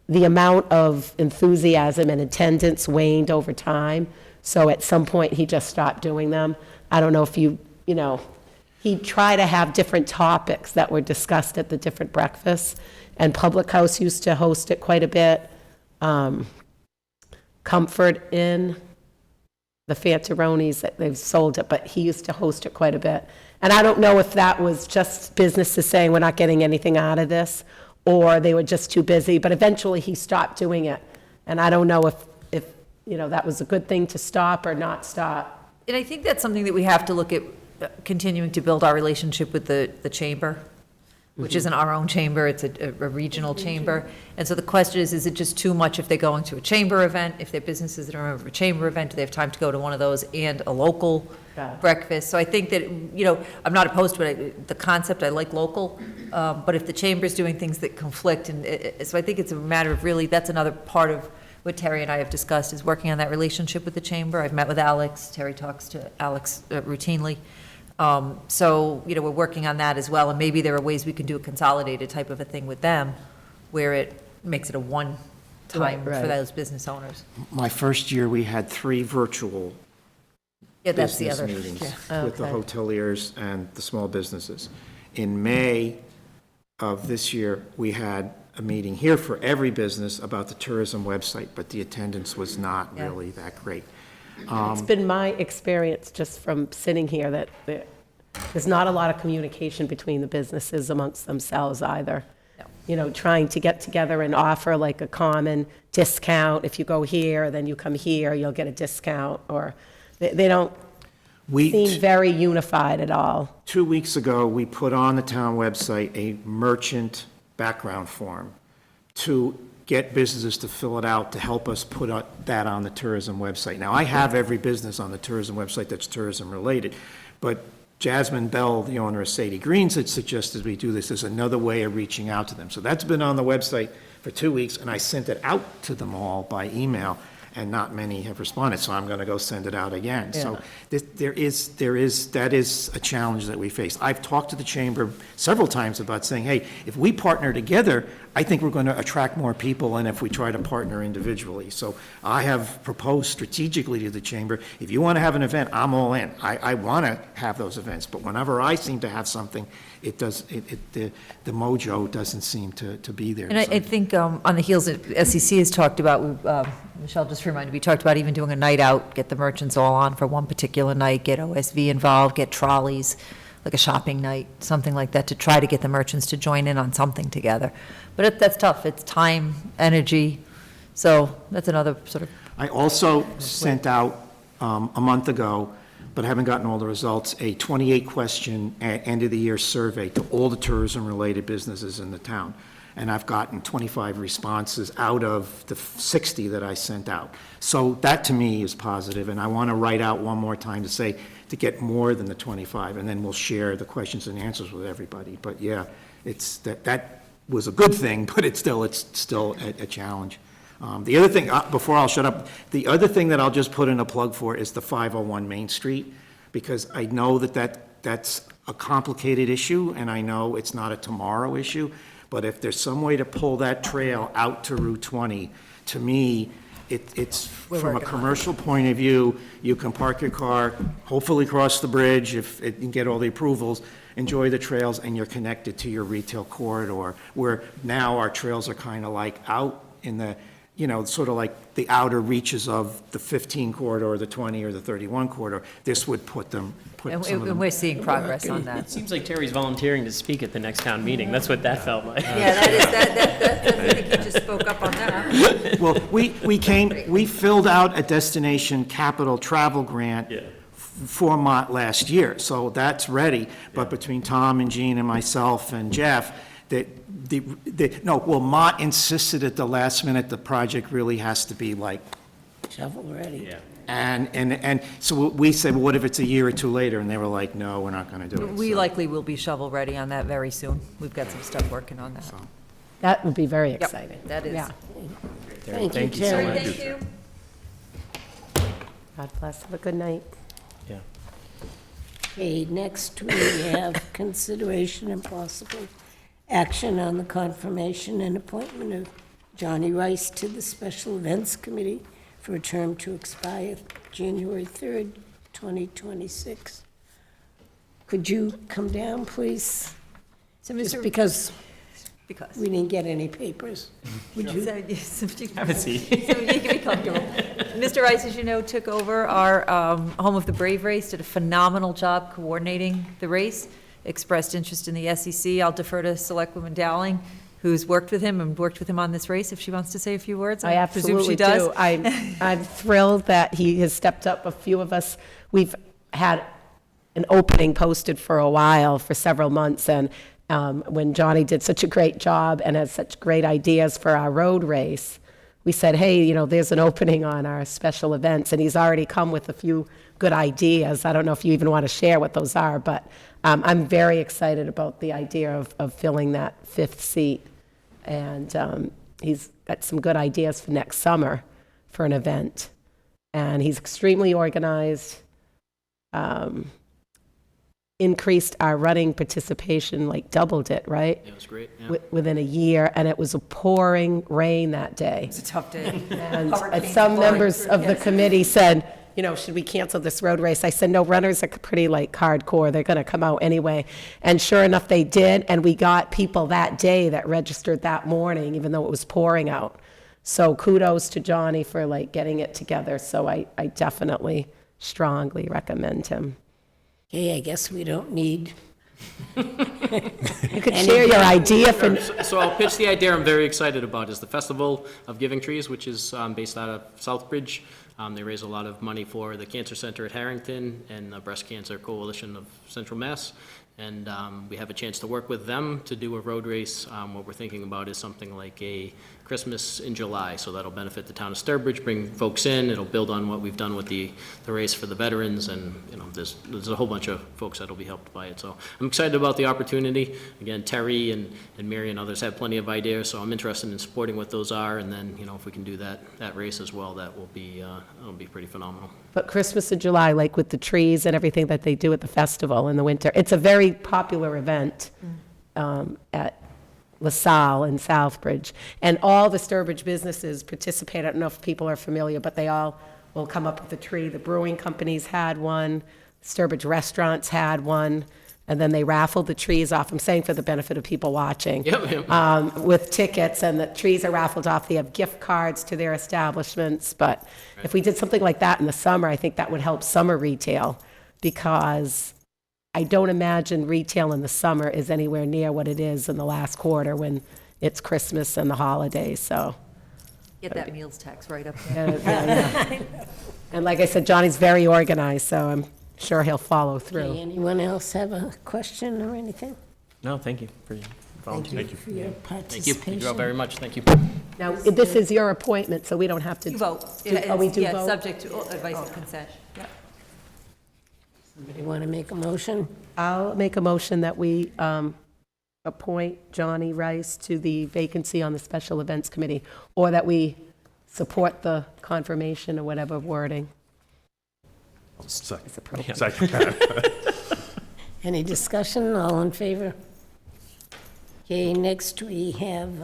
the amount of enthusiasm and attendance waned over time. So at some point, he just stopped doing them. I don't know if you know, he'd try to have different topics that were discussed at the different breakfasts. And Public House used to host it quite a bit. Comfort Inn, the Fantaronis, they've sold it, but he used to host it quite a bit. And I don't know if that was just businesses saying, we're not getting anything out of this, or they were just too busy, but eventually he stopped doing it. And I don't know if you know, that was a good thing to stop or not stop. And I think that's something that we have to look at, continuing to build our relationship with the chamber, which isn't our own chamber, it's a regional chamber. And so the question is it just too much if they're going to a chamber event? If they're businesses that are over a chamber event, do they have time to go to one of those and a local breakfast? So I think that, you know, I'm not opposed to it. The concept, I like local, but if the chamber's doing things that conflict, so I think it's a matter of really, that's another part of what Terry and I have discussed, is working on that relationship with the chamber. I've met with Alex. Terry talks to Alex routinely. So, you know, we're working on that as well, and maybe there are ways we can do a consolidated type of a thing with them, where it makes it a one-time Right. for those business owners. My first year, we had 3 virtual Yeah, that's the business other. meetings Yeah. with the Okay. hoteliers and the small businesses. In May of this year, we had a meeting here for every business about the tourism website, but the attendance was not Yeah. really that great. It's been my experience just from sitting here that there's not a lot of communication between the businesses amongst themselves either. No. You know, trying to get together and offer like a common discount. If you go here, then you come here, you'll get a discount, or they don't seem very unified at all. 2 weeks ago, we put on the town website a merchant background form to get businesses to fill it out to help us put that on the tourism website. Now, I have every business on the tourism website that's tourism related, but Jasmine Bell, the owner of Sadie Greens, had suggested we do this as another way of reaching out to them. So that's been on the website for 2 weeks, and I sent it out to them all by email, and not many have responded, so I'm going to go send it out again. So that is a challenge that we face. I've talked to the chamber several times about saying, hey, if we partner together, I think we're going to attract more people than if we try to partner individually. So I have proposed strategically to the chamber, if you want to have an event, I'm all in. I want to have those events, but whenever I seem to have something, the mojo doesn't seem to be there. And I think on the heels that SEC has talked about, Michelle just reminded me, talked about even doing a night out, get the merchants all on for one particular night, get OSV involved, get trolleys, like a shopping night, something like that, to try to get the merchants to join in on something together. But that's tough. It's time, energy. So that's another sort of. I also sent out a month ago, but haven't gotten all the results, a 28-question end-of-the-year survey to all the tourism-related businesses in the town. And I've gotten 25 responses out of the 60 that I sent out. So that, to me, is positive, and I want to write out one more time to get more than the 25, and then we'll share the questions and answers with everybody. But yeah, that was a good thing, but it's still a challenge. The other thing, before I'll shut up, the other thing that I'll just put in a plug for is the 501 Main Street, because I know that's a complicated issue, and I know it's not a tomorrow issue, but if there's some way to pull that trail out to Route 20, to me, it's from a commercial point of view, you can park your car, hopefully cross the bridge if it can get all the approvals, enjoy the trails, and you're connected to your retail corridor, where now our trails are kind of like out in the, sort of like the outer reaches of the 15 corridor, the 20 or the 31 corridor. This would put some of them. And we're seeing progress on that. It seems like Terry's volunteering to speak at the next town meeting. That's what that felt like. Yeah, I think you just spoke up on that. Well, we filled out a destination capital travel grant for Mott last year, so that's ready. But between Tom and Jean and myself and Jeff, Mott insisted at the last minute, the project really has to be like Shovel ready. Yeah. And so we said, well, what if it's a year or two later? And they were like, no, we're not going to do it. We So- likely will be shovel-ready on that very soon. We've got some stuff working on that. That would be very Yep, exciting. that is. Yeah. Thank you, so Terry. much. Thank you. God bless. Have a good night. Yeah. Okay, next we have consideration and possible action on the confirmation and appointment of Johnny Rice to the Special Events Committee for a term to expire January 3rd, 2026. Could you come down, please? So, Just because because. we didn't get any papers. Would you? Have a seat. So you can be comfortable. Mr. Rice, as you know, took over our Home of the Brave race, did a phenomenal job coordinating the race, expressed interest in the SEC. I'll defer to Selectwoman Dowling, who's worked with him on this race, if she wants to say a few words. I presume absolutely she does. do. I'm thrilled that he has stepped up. A few of us, we've had an opening posted for a while, for several months, and when Johnny did such a great job and had such great ideas for our road race, we said, hey, there's an opening on our special events, and he's already come with a few good ideas. I don't know if you even want to share what those are, but I'm very excited about the idea of filling that fifth seat. And he's got some good ideas for next summer for an event. And he's extremely organized, increased our running participation, like doubled it, right? It was great, yeah. Within a year, and it was a pouring rain that day. It's a tough day. And Hurricane some blowing members through, of the yes. committee said, should we cancel this road race? I said, no, runners are pretty hardcore. They're going to come out anyway. And sure enough, they did. And we got people that day that registered that morning, even though it was pouring out. So kudos to Johnny for getting it together. So I definitely strongly recommend him. Okay, I guess we don't need, You could share your idea for, So I'll pitch the idea I'm very excited about, is the Festival of Giving Trees, which is based out of Southbridge. They raise a lot of money for the Cancer Center at Harrington and the Breast Cancer Coalition of Central Mass. And we have a chance to work with them to do a road race. What we're thinking about is something like a Christmas in July, so that'll benefit the town of Sturbridge, bring folks in. It'll build on what we've done with the race for the veterans, and there's a whole bunch of folks that'll be helped by it. So I'm excited about the opportunity. Again, Terry and Mary and others have plenty of ideas, so I'm interested in supporting what those are. And then if we can do that race as well, that will be pretty phenomenal. but Christmas in July, with the trees and everything that they do at the festival in the winter. It's a very popular event at LaSalle and Southbridge. And all the Sturbridge businesses participate. I don't know if people are familiar, but they all will come up with a tree. The brewing companies had one, Sturbridge restaurants had one, and then they raffled the trees off. I'm saying for the benefit of people watching. With tickets, and the trees are raffled off. They have gift cards to their establishments. But if we did something like that in the summer, I think that would help summer retail, because I don't imagine retail in the summer is anywhere near what it is in the last quarter when it's Christmas and the holidays, so. Get that meals tax right up there. Yeah. And like I said, Johnny's very organized, so I'm sure he'll follow okay, through. anyone else have a question or anything? No, thank you for volunteering. Thank you for your Thank you. participation. Thank you all very much. Thank you. Now, this is your appointment, so we don't have to. You vote. Oh, we do Yeah, vote? subject to advice and consent. Yep. Somebody want to make a motion? I'll make a motion that we appoint Johnny Rice to the vacancy on the Special Events Committee, or that we support the confirmation or whatever wording. Second. Any discussion? All in favor? Okay, next we have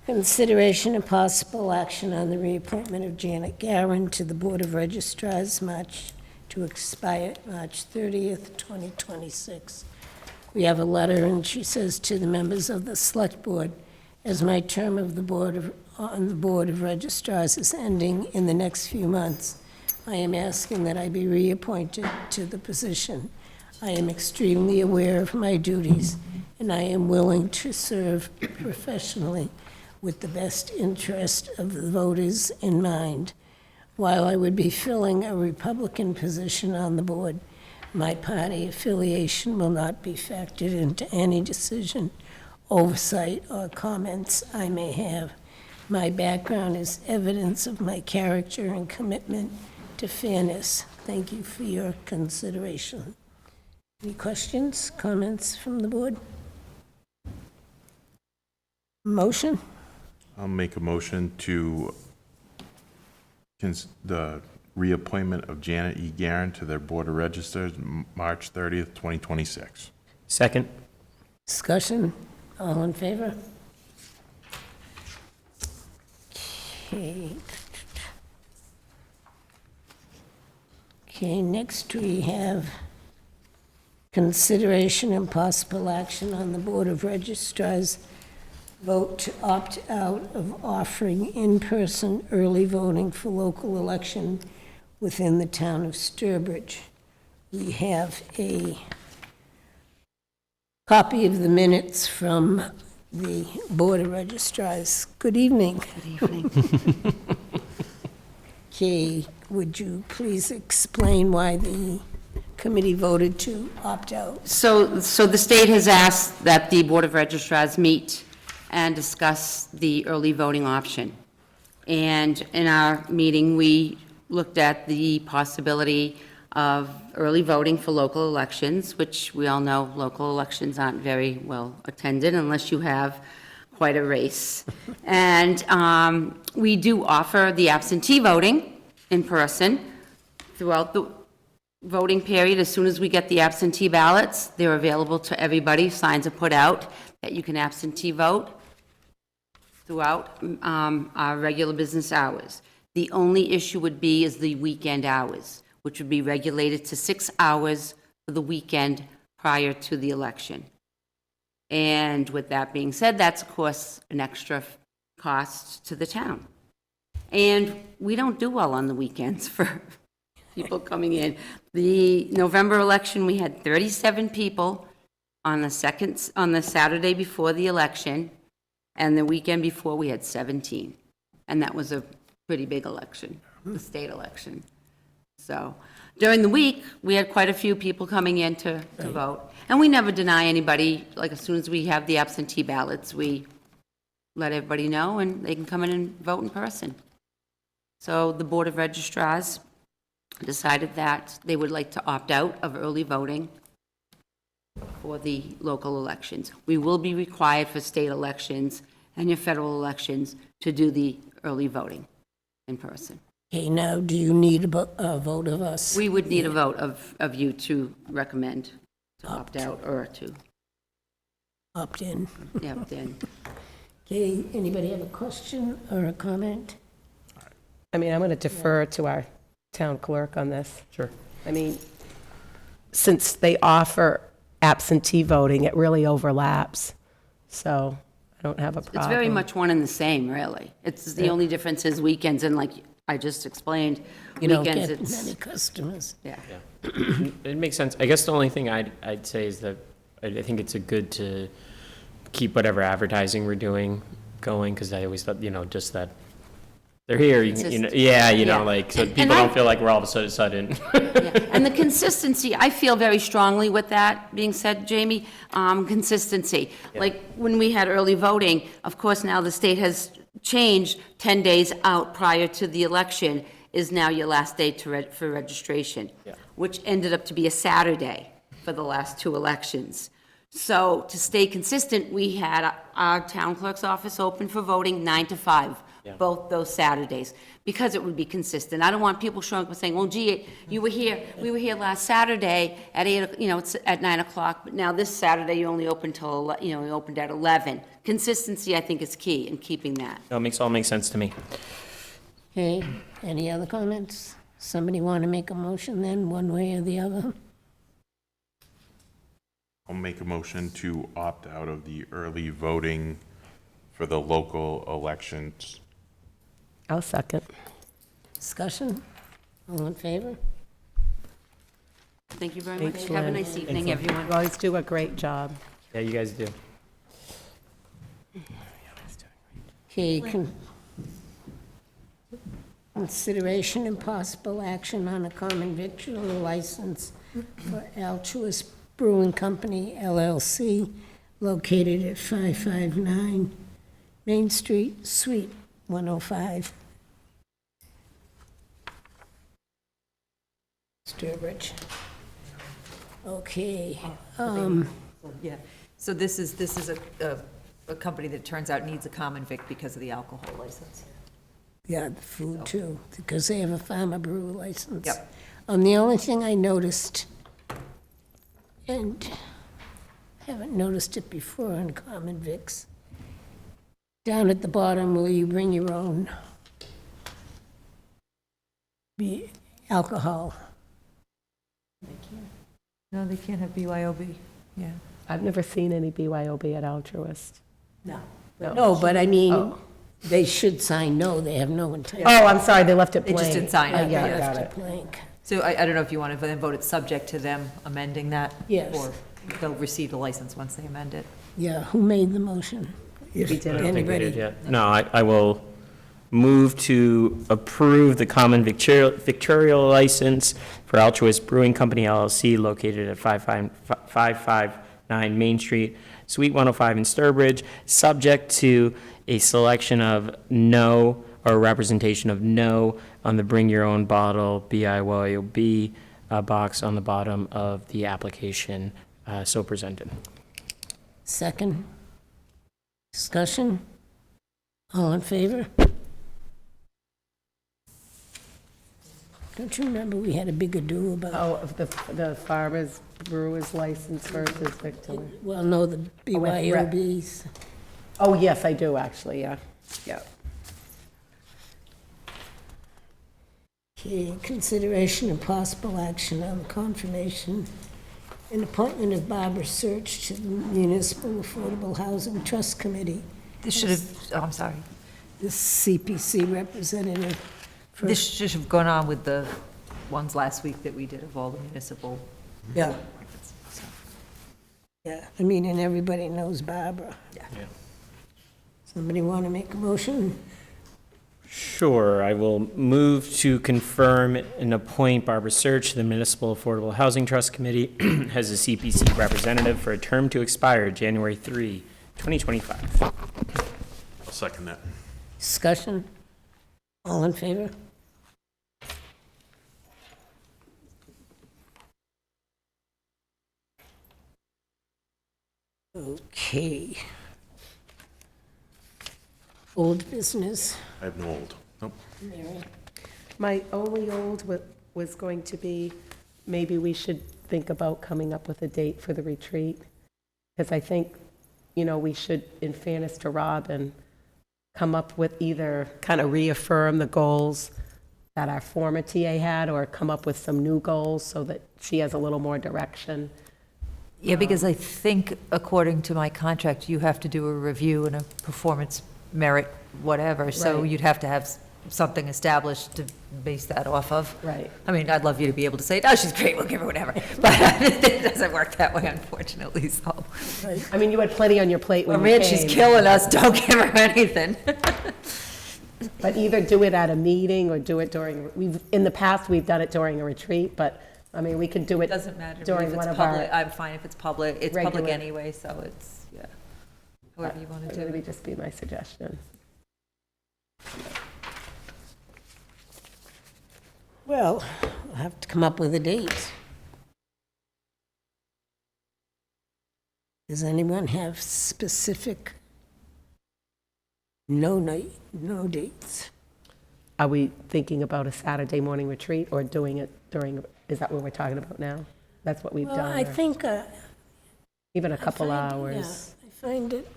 Consideration and possible action on the reappointment of Janet Guerin to the Board of Registrars, to expire March 30th, 2026. We have a letter, and she says, to the members of the Select Board, as my term of on the Board of Registrars is ending in the next few months, I am asking that I be reappointed to the position. I am extremely aware of my duties, and I am willing to serve professionally with the best interest of the voters in mind. While I would be filling a Republican position on the board, my party affiliation will not be factored into any decision, oversight, or comments I may have. My background is evidence of my character and commitment to fairness. Thank you for your consideration. Any questions, comments from the board? Motion? I'll make a motion to the reappointment of Janet E. Guerin to their Board of Registers, March 30th, 2026. Second? Discussion? All in favor? Okay. Okay, next we have consideration and possible action on the Board of Registrars vote to opt out of offering in-person early voting for local election within the town of Sturbridge. We have a copy of the minutes from the Board of Registrars. Good evening. Good evening. Okay, would you please explain why the committee voted to opt out? So the state has asked that the Board of Registrars meet and discuss the early voting option. And in our meeting, we looked at the possibility of early voting for local elections, which we all know local elections aren't very well attended unless you have quite a race. And we do offer the absentee voting in person throughout the voting period. As soon as we get the absentee ballots, they're available to everybody. Signs are put out that you can absentee vote throughout our regular business hours. The only issue would be is the weekend hours, which would be regulated to 6 hours for the weekend prior to the election. And with that being said, that's of course an extra cost to the town. And we don't do well on the weekends for people coming in. The November election, we had 37 people on the Saturday before the election, and the weekend before we had 17. And that was a pretty big election, the state election. So during the week, we had quite a few people coming in to vote. And we never deny anybody, like as soon as we have the absentee ballots, we let everybody know and they can come in and vote in person. So the Board of Registrars decided that they would like to opt out of early voting for the local elections. We will be required for state elections and your federal elections to do the early voting in person. Okay, now, do you need a vote of us? We would need a vote of you to recommend to opt out or to Opt in. opt in. Okay, anybody have a question or a comment? I mean, I'm going to defer to our town clerk on this. Sure. I mean, since they offer absentee voting, it really overlaps. So I don't have a problem. It's very much one and the same, really. It's the only difference is weekends, and like I just explained, You don't weekends, get it's, many customers. yeah. It makes sense. I guess the only thing I'd say is that I think it's a good to keep whatever advertising we're doing going, because I always thought, just that they're here, Yeah. like, so And people I- don't feel like we're all of a sudden. Yeah. And the consistency, I feel very strongly with that being said, Jamie, consistency. Like, when we had early voting, of course, now the state has changed 10 days out prior to the election is now your last day for registration, which ended up to be a Saturday for the last 2 elections. So to stay consistent, we had our town clerk's office open for voting 9 to 5, both those Saturdays, because it would be consistent. I don't want people showing up and saying, well, gee, we were here last Saturday at 8, it's at 9 o'clock, but now this Saturday you only opened till, you opened at 11. Consistency, I think, is key in keeping that. No, it makes sense to me. Okay, any other comments? Somebody want to make a motion then, one way or the other? I'll make a motion to opt out of the early voting for the local elections. I'll second. Discussion? All in favor? Thank you very much. Thanks, Have a Lynn. nice evening, everyone. You always do a great job. Yeah, you guys do. Okay, consideration and possible action on a common victual license for Altruist Brewing Company LLC located at 559 Main Street, Suite 105. Sturbridge. Okay, Yeah, so this is a company that turns out needs a common vic because of the alcohol license. yeah, the food too, because they have a farmer brew license. Yep. The only thing I noticed, and haven't noticed it before in common vics, down at the bottom, will you bring your own alcohol? No, they can't have BYOB, yeah. I've never seen any BYOB at Altruist. No, but I mean, Oh. they should sign no, they have no intention. Oh, I'm sorry, they left it They blank. just didn't sign it. Yeah, Yeah. got Left it. it blank. So I don't know if you want to then vote it subject to them amending that? Yes. Or they'll receive the license once they amend it. Yeah, who made the motion? If We did it. I don't think we did anybody- yet. No, I will move to approve the common victorial license for Altruist Brewing Company LLC located at 559 Main Street, Suite 105 in Sturbridge, subject to a selection of no, or representation of no on the bring your own bottle BYOB box on the bottom of the application so presented. Second. Discussion? All in favor? Don't you remember we had a big ado about, Oh, of the farmer's brewer's license versus victim. well, no, the with rep. BYOBs. Oh, yes, I do, actually, yeah. Yeah. Okay, consideration and possible action on confirmation and appointment of Barbara Search to the Municipal Affordable Housing Trust Committee. This should have, oh, I'm sorry. The CPC representative. for- This should have gone on with the ones last week that we did of all the municipal. Yeah. Yeah, I mean, and everybody knows Barbara. Yeah. Somebody want to make a motion? Sure, I will move to confirm and appoint Barbara Search to the Municipal Affordable Housing Trust Committee as a CPC representative for a term to expire January 3, 2025. I'll second that. Discussion? All in favor? Okay. Old business. I have no old. Nope. Mary? My only old was going to be, maybe we should think about coming up with a date for the retreat. Because I think, we should, in fairness to Robin, come up with either kind of reaffirm the goals that our former TA had, or come up with some new goals so that she has a little more direction. Yeah, because I think according to my contract, you have to do a review and a performance merit, whatever. So Right. you'd have to have something established to base that off of. Right. I mean, I'd love you to be able to say, oh, she's great, we'll give her whatever. But it doesn't work that way, unfortunately, so. I mean, you had plenty on your plate when you Maria, came. she's killing us, don't give her anything. But either do it at a meeting or do it during, in the past, we've done it during a retreat, but, I mean, we could do it It doesn't matter to me during if one it's of our. public, I'm fine if it's public, it's public regular- anyway, so it's, yeah. However you want to do That it. would just be my suggestion. Well, we'll have to come up with a date. Does anyone have specific No night, no dates. Are we thinking about a Saturday morning retreat or doing it during, is that what we're talking about now? That's what we've Well, done? I or think, Even a I couple find- hours? yeah, I find it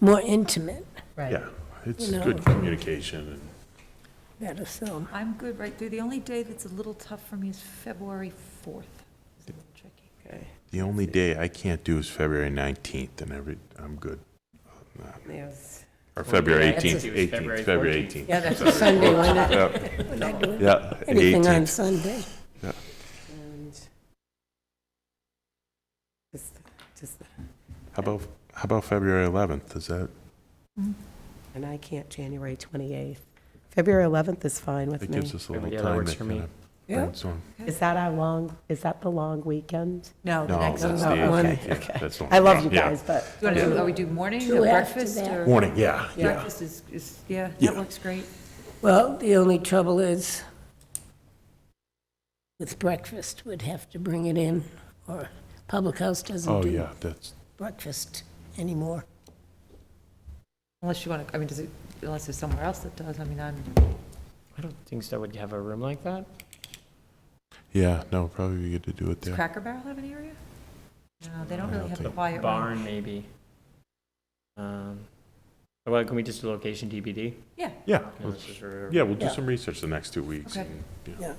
more intimate, Right. Yeah, it's You know. good communication and better so. I'm good right through. The only day that's a little tough for me is February 4th. It's a little tricky. Okay. the only day I can't do is February 19th and I'm good. There's- Or February That's 18th, a- 18th, February 18th. Yeah, that's a Sunday, we're not, Yeah, we're not doing yeah, and anything on 18th. Sunday. and just- How about February 11th? Is that, And I can't January 28th. February 11th is fine with that me. gives us a little Yeah, that time works to for me. kind of Yeah. brainstorm? Is that the long weekend? No, the No, next that's one. the, one. yeah, Okay. that's the one. I love you Yeah. guys, but Do you want to do, are we do morning Two or after breakfast that. or? Morning, yeah, yeah. Breakfast is, yeah, Yeah. that works great. Well, the only trouble is with breakfast, we'd have to bring it in, or Public House doesn't Oh, do yeah, that's, breakfast anymore. Unless you want to, I mean, unless there's somewhere else that does, I mean, I don't think so would have a room like that. yeah, no, probably be good to do it does there. Cracker Barrel have an area? No, they don't I really don't have a think- quiet room. Barn, maybe. Well, can we just do location TBD? Yeah, Yeah, And let's just re- yeah, we'll do Yeah. some research the next 2 weeks. Okay. and, yeah. Yeah.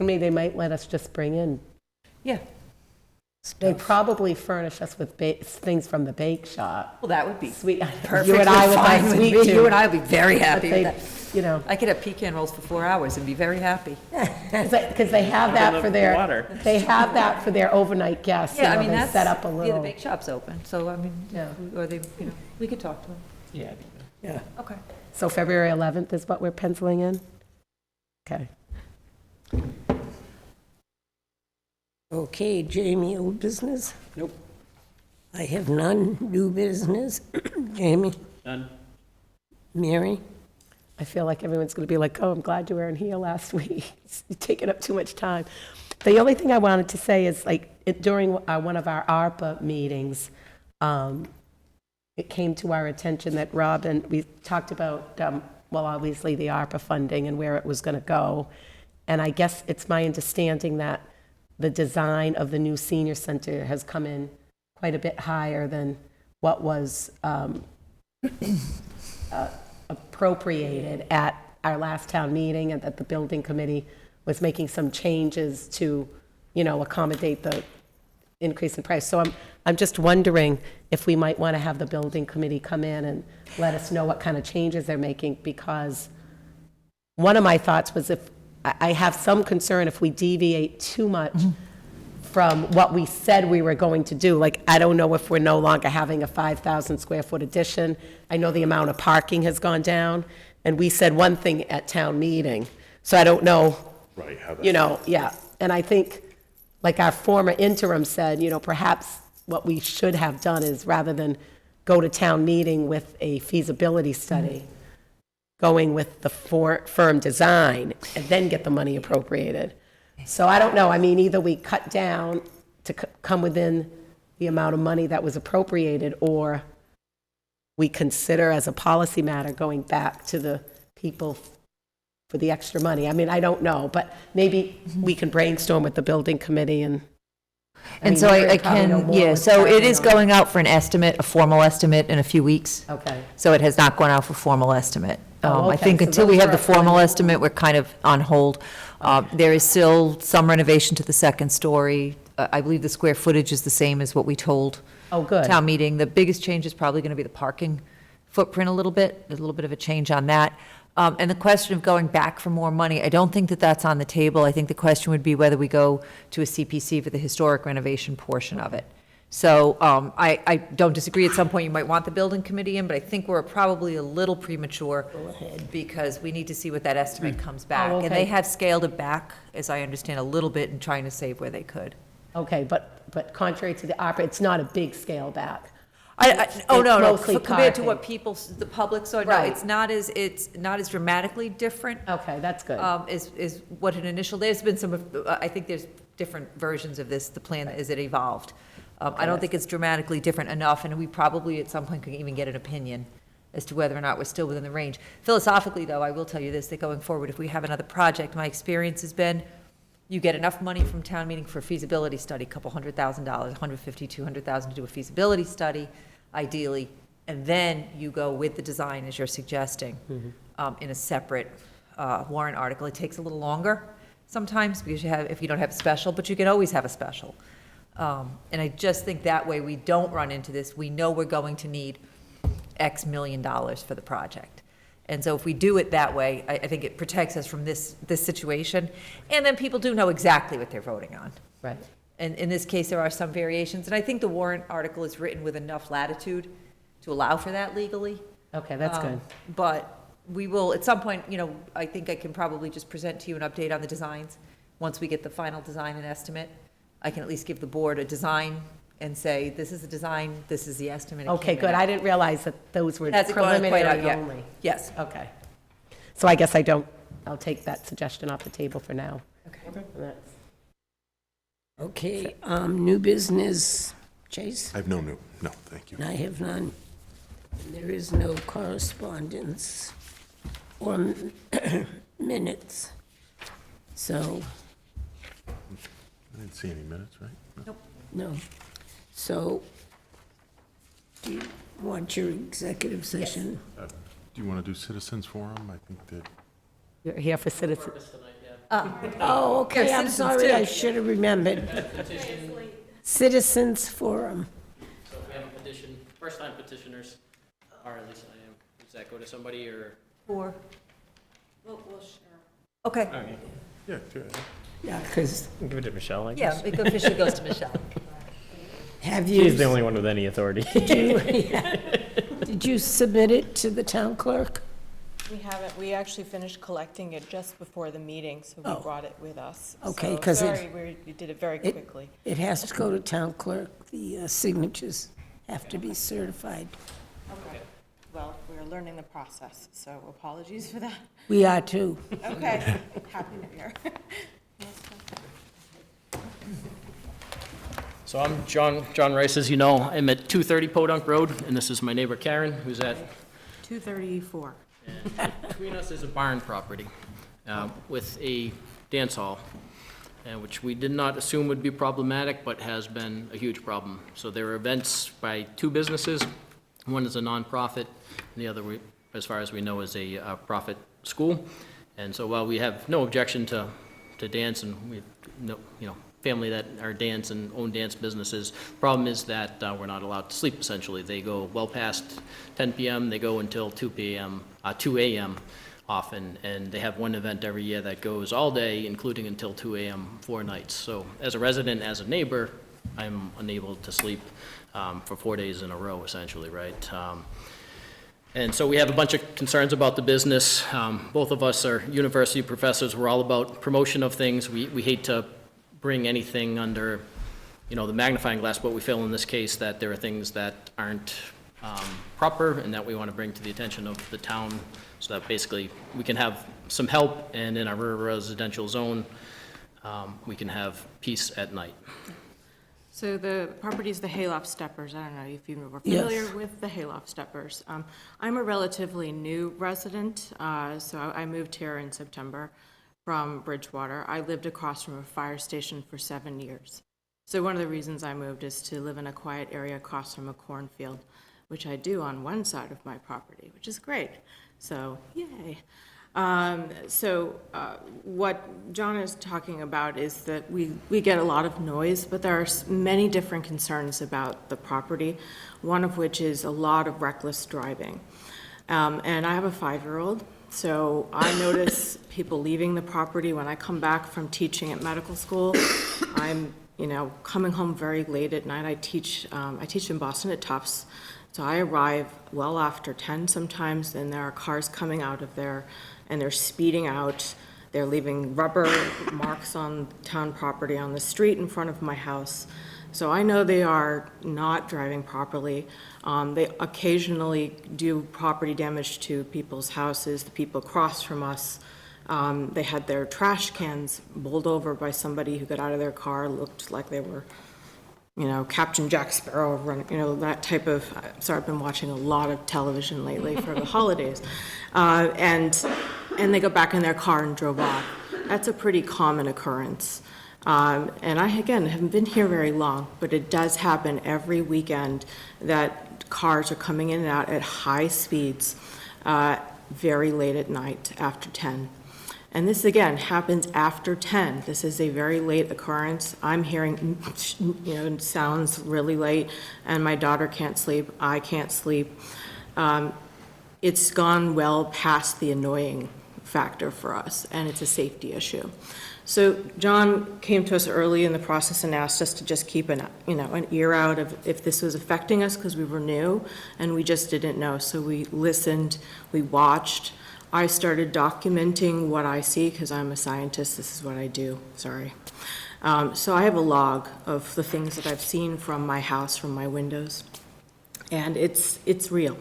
I mean, they might let us just bring in. yeah. They Stuff. probably furnish us with things from the bake shop. Well, that would be Sweet. perfect. You and I would like sweet too. You and I would be very But happy with they, that. you know, I could have pecan rolls for 4 hours and be very happy. because they have that for their, they have that for their overnight guests. Yeah, I you know, mean, they that's. set up a Yeah, the little. bake shop's open, so I mean, Yeah. or they, you know, we could talk to them. Yeah. Yeah. Okay. So February 11th is what we're penciling in? Okay. Okay, Jamie, old business? Nope. I have none. New business? Jamie? None. Mary? I feel like everyone's going to be like, oh, I'm glad you weren't here last week. It's taking up too much time. The only thing I wanted to say is, like, during one of our ARPA meetings, it came to our attention that Robin, we talked about, well, obviously the ARPA funding and where it was going to go. And I guess it's my understanding that the design of the new senior center has come in quite a bit higher than what was appropriated at our last town meeting, and that the building committee was making some changes to, you know, accommodate the increase in price. So I'm just wondering if we might want to have the building committee come in and let us know what kind of changes they're making, because one of my thoughts was, if I have some concern if we deviate too much from what we said we were going to do. Like, I don't know if we're no longer having a 5,000 square foot addition. I know the amount of parking has gone down, and we said one thing at town meeting. So I don't know, Right, how that. you know, yeah. And I think, like our former interim said, you know, perhaps what we should have done is, rather than go to town meeting with a feasibility study, going with the firm design and then get the money appropriated. So I don't know, I mean, either we cut down to come within the amount of money that was appropriated, or we consider as a policy matter going back to the people for the extra money. I mean, I don't know, but maybe we can brainstorm with the building committee and. And mean, so Mary I probably know can, more yeah, with so it parking is on it. going out for an estimate, a formal estimate in a few weeks. Okay, So it has not gone out for formal estimate. Oh, I okay. think So until we those have the are up formal on- estimate, we're kind of on hold. There is still some renovation to the second story. I believe the square footage is the same as what we told oh, good. town meeting. The biggest change is probably going to be the parking footprint a little bit. There's a little bit of a change on that. And the question of going back for more money, I don't think that that's on the table. I think the question would be whether we go to a CPC for the historic renovation portion of it. So I don't disagree. At some point, you might want the building committee in, but I think we're probably a little premature because we need to see what that estimate comes back. Oh, And okay. they have scaled it back, as I understand, a little bit in trying to save where they could. Okay, but contrary to the ARPA, it's not a big scale back. Oh, no, no, mostly compared to parking. what people, the public saw, no, Right. it's not as dramatically different. Okay, that's good. Is what an initial, there's been some, I think there's different versions of this, the plan as it evolved. I don't think it's dramatically different enough, and we probably at some point could even get an opinion as to whether or not we're still within the range. Philosophically, though, I will tell you this, that going forward, if we have another project, my experience has been, you get enough money from town meeting for a feasibility study, $200,000, $150,000, $200,000 to do a feasibility study, ideally, and then you go with the design, as you're suggesting, in a separate warrant article. It takes a little longer sometimes, because if you don't have a special, but you can always have a special. And I just think that way we don't run into this. We know we're going to need X million dollars for the project. And so if we do it that way, I think it protects us from this situation. And then people do know exactly what they're voting on. Right. And in this case, there are some variations. And I think the warrant article is written with enough latitude to allow for that legally. Okay, that's good. But we will, at some point, I think I can probably just present to you an update on the designs. Once we get the final design and estimate, I can at least give the board a design and say, this is the design, this is the estimate. It Okay, came in good. at. I didn't realize that those were Hasn't gone quite out preliminary yet. only. Yes. Okay. So I guess I'll take that suggestion off the table for now. Okay. And that's- Okay, new business, Chase? I have no, thank you. I have none. There is no correspondence or minutes. So, I didn't see any minutes, right? No. no. So, do you want your executive session? Do you want to do citizens forum? I think that, You're here for citizens. Oh, okay, Yeah, I'm citizens sorry, too. I should have remembered. Citizens Forum. So if we have a petition, first-time petitioners, or at least I am, does that go to somebody, or? Or? Okay, yeah, sure. Yeah, because Give it to Michelle, I yeah, guess. it officially goes to Michelle. have you? She's the only one with any authority. Did you submit it to the town clerk? We haven't, we actually finished collecting it just before the meeting, so we Oh. brought it with us. Okay, So 'cause it- sorry, we did it very it- quickly. It has to go to town clerk. The signatures have to be certified. Okay. Well, we're learning the process, so apologies for that. We are too. Okay, happy New Year. So I'm John Rice, as you know. I'm at 230 Podunk Road, and this is my neighbor Karen, who's at 234. between us is a barn property with a dance hall, which we did not assume would be problematic, but has been a huge problem. So there are events by two businesses. One is a nonprofit, and the other, as far as we know, is a profit school. And so while we have no objection to dance, and we have no, family that are dance and own dance businesses, the problem is that we're not allowed to sleep, essentially. They go well past 10 p.m., they go until 2 a.m. often, and they have one event every year that goes all day, including until 2 a.m. 4 nights. So as a resident, as a neighbor, I'm unable to sleep for 4 days in a row, essentially, right? And so we have a bunch of concerns about the business. Both of us are university professors. We're all about promotion of things. We hate to bring anything under, the magnifying glass, but we feel in this case that there are things that aren't proper and that we want to bring to the attention of the town so that basically we can have some help, and in our rural residential zone, we can have peace at night. So the property is the Hayloft Steppers. I don't know if you were Yes. familiar with the Hayloft Steppers. I'm a relatively new resident, so I moved here in September from Bridgewater. I lived across from a fire station for 7 years. So one of the reasons I moved is to live in a quiet area across from a cornfield, which I do on one side of my property, which is great. So, yay. What John is talking about is that we get a lot of noise, but there are many different concerns about the property, one of which is a lot of reckless driving. And I have a 5-year-old, so I notice people leaving the property when I come back from teaching at medical school. I'm, coming home very late at night. I teach in Boston at Tufts, so I arrive well after 10 sometimes, and there are cars coming out of there, and they're speeding out. They're leaving rubber marks on town property on the street in front of my house. So I know they are not driving properly. They occasionally do property damage to people's houses, the people across from us. They had their trash cans bowled over by somebody who got out of their car, looked like they were Captain Jack Sparrow running, that type of, sorry, I've been watching a lot of television lately for the holidays. And they got back in their car and drove off. That's a pretty common occurrence. And I, again, haven't been here very long, but it does happen every weekend that cars are coming in and out at high speeds, very late at night, after 10. And this, again, happens after 10. This is a very late occurrence. I'm hearing, it sounds really late, and my daughter can't sleep, I can't sleep. It's gone well past the annoying factor for us, and it's a safety issue. So John came to us early in the process and asked us to just keep an ear out of if this was affecting us, because we were new, and we just didn't know. So we listened, we watched. I started documenting what I see, because I'm a scientist, this is what I do, sorry. So I have a log of the things that I've seen from my house, from my windows, and it's real.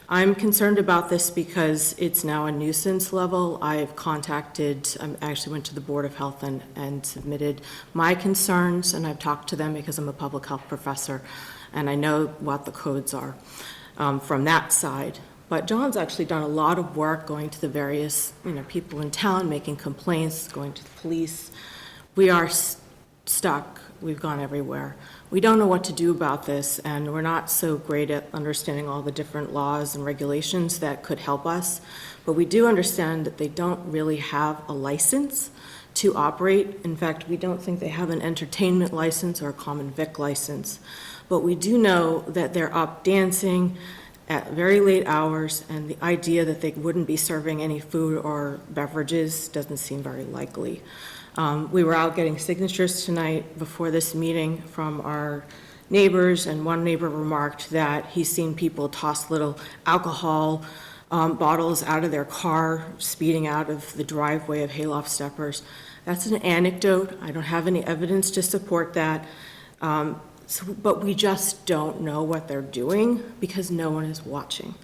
I'm concerned about this because it's now a nuisance level. I've contacted, I actually went to the Board of Health and submitted my concerns, and I've talked to them because I'm a public health professor, and I know what the codes are from that side. But John's actually done a lot of work going to the various, people in town, making complaints, going to the police. We are stuck. We've gone everywhere. We don't know what to do about this, and we're not so great at understanding all the different laws and regulations that could help us. But we do understand that they don't really have a license to operate. In fact, we don't think they have an entertainment license or a common vic license. But we do know that they're up dancing at very late hours, and the idea that they wouldn't be serving any food or beverages doesn't seem very likely. We were out getting signatures tonight before this meeting from our neighbors, and one neighbor remarked that he's seen people toss little alcohol bottles out of their car, speeding out of the driveway of Hayloft Steppers. That's an anecdote. I don't have any evidence to support that. But we just don't know what they're doing because no one is watching,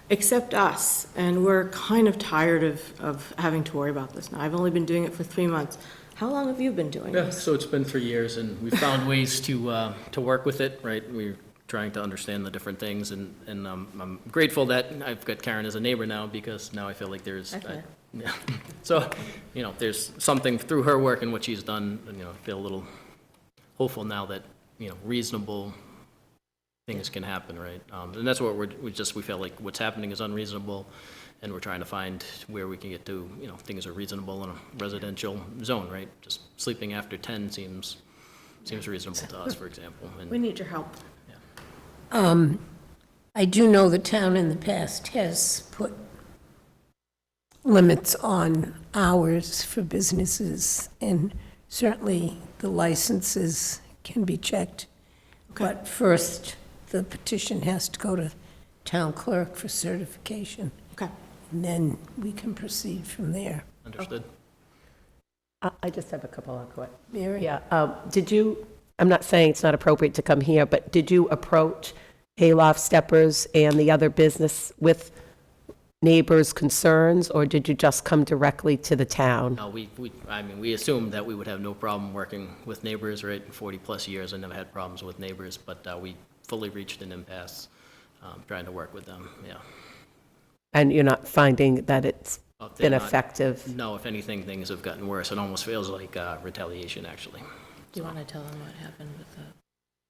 except us. And we're kind of tired of having to worry about this now. I've only been doing it for 3 months. How long have you been doing Yeah, this? so it's been 3 years, and we found ways to work with it, right? We're trying to understand the different things, and I'm grateful that I've got Karen as a neighbor now, because now I feel like there's, yeah. So, there's something through her work and what she's done, and, I feel a little hopeful now that, reasonable things can happen, right? And that's what we feel like what's happening is unreasonable, and we're trying to find where we can get to, things are reasonable in a residential zone, right? Just sleeping after 10 seems reasonable to us, for example. And We need your help. I do know the town in the past has put limits on hours for businesses, and certainly the licenses can be checked. But first, the petition has to go to town clerk for certification, Okay. and then we can proceed from there. Understood. I just have a couple of questions. Mary? Yeah, did you, I'm not saying it's not appropriate to come here, but did you approach Hayloft Steppers and the other business with neighbors' concerns, or did you just come directly to the town? No, we assumed that we would have no problem working with neighbors, right? In 40-plus years, I never had problems with neighbors, but we fully reached an impasse trying to work with them, yeah. And you're not finding that it's They're been not- effective? No, if anything, things have gotten worse. It almost feels like retaliation, actually. Do you want to tell them what happened with the?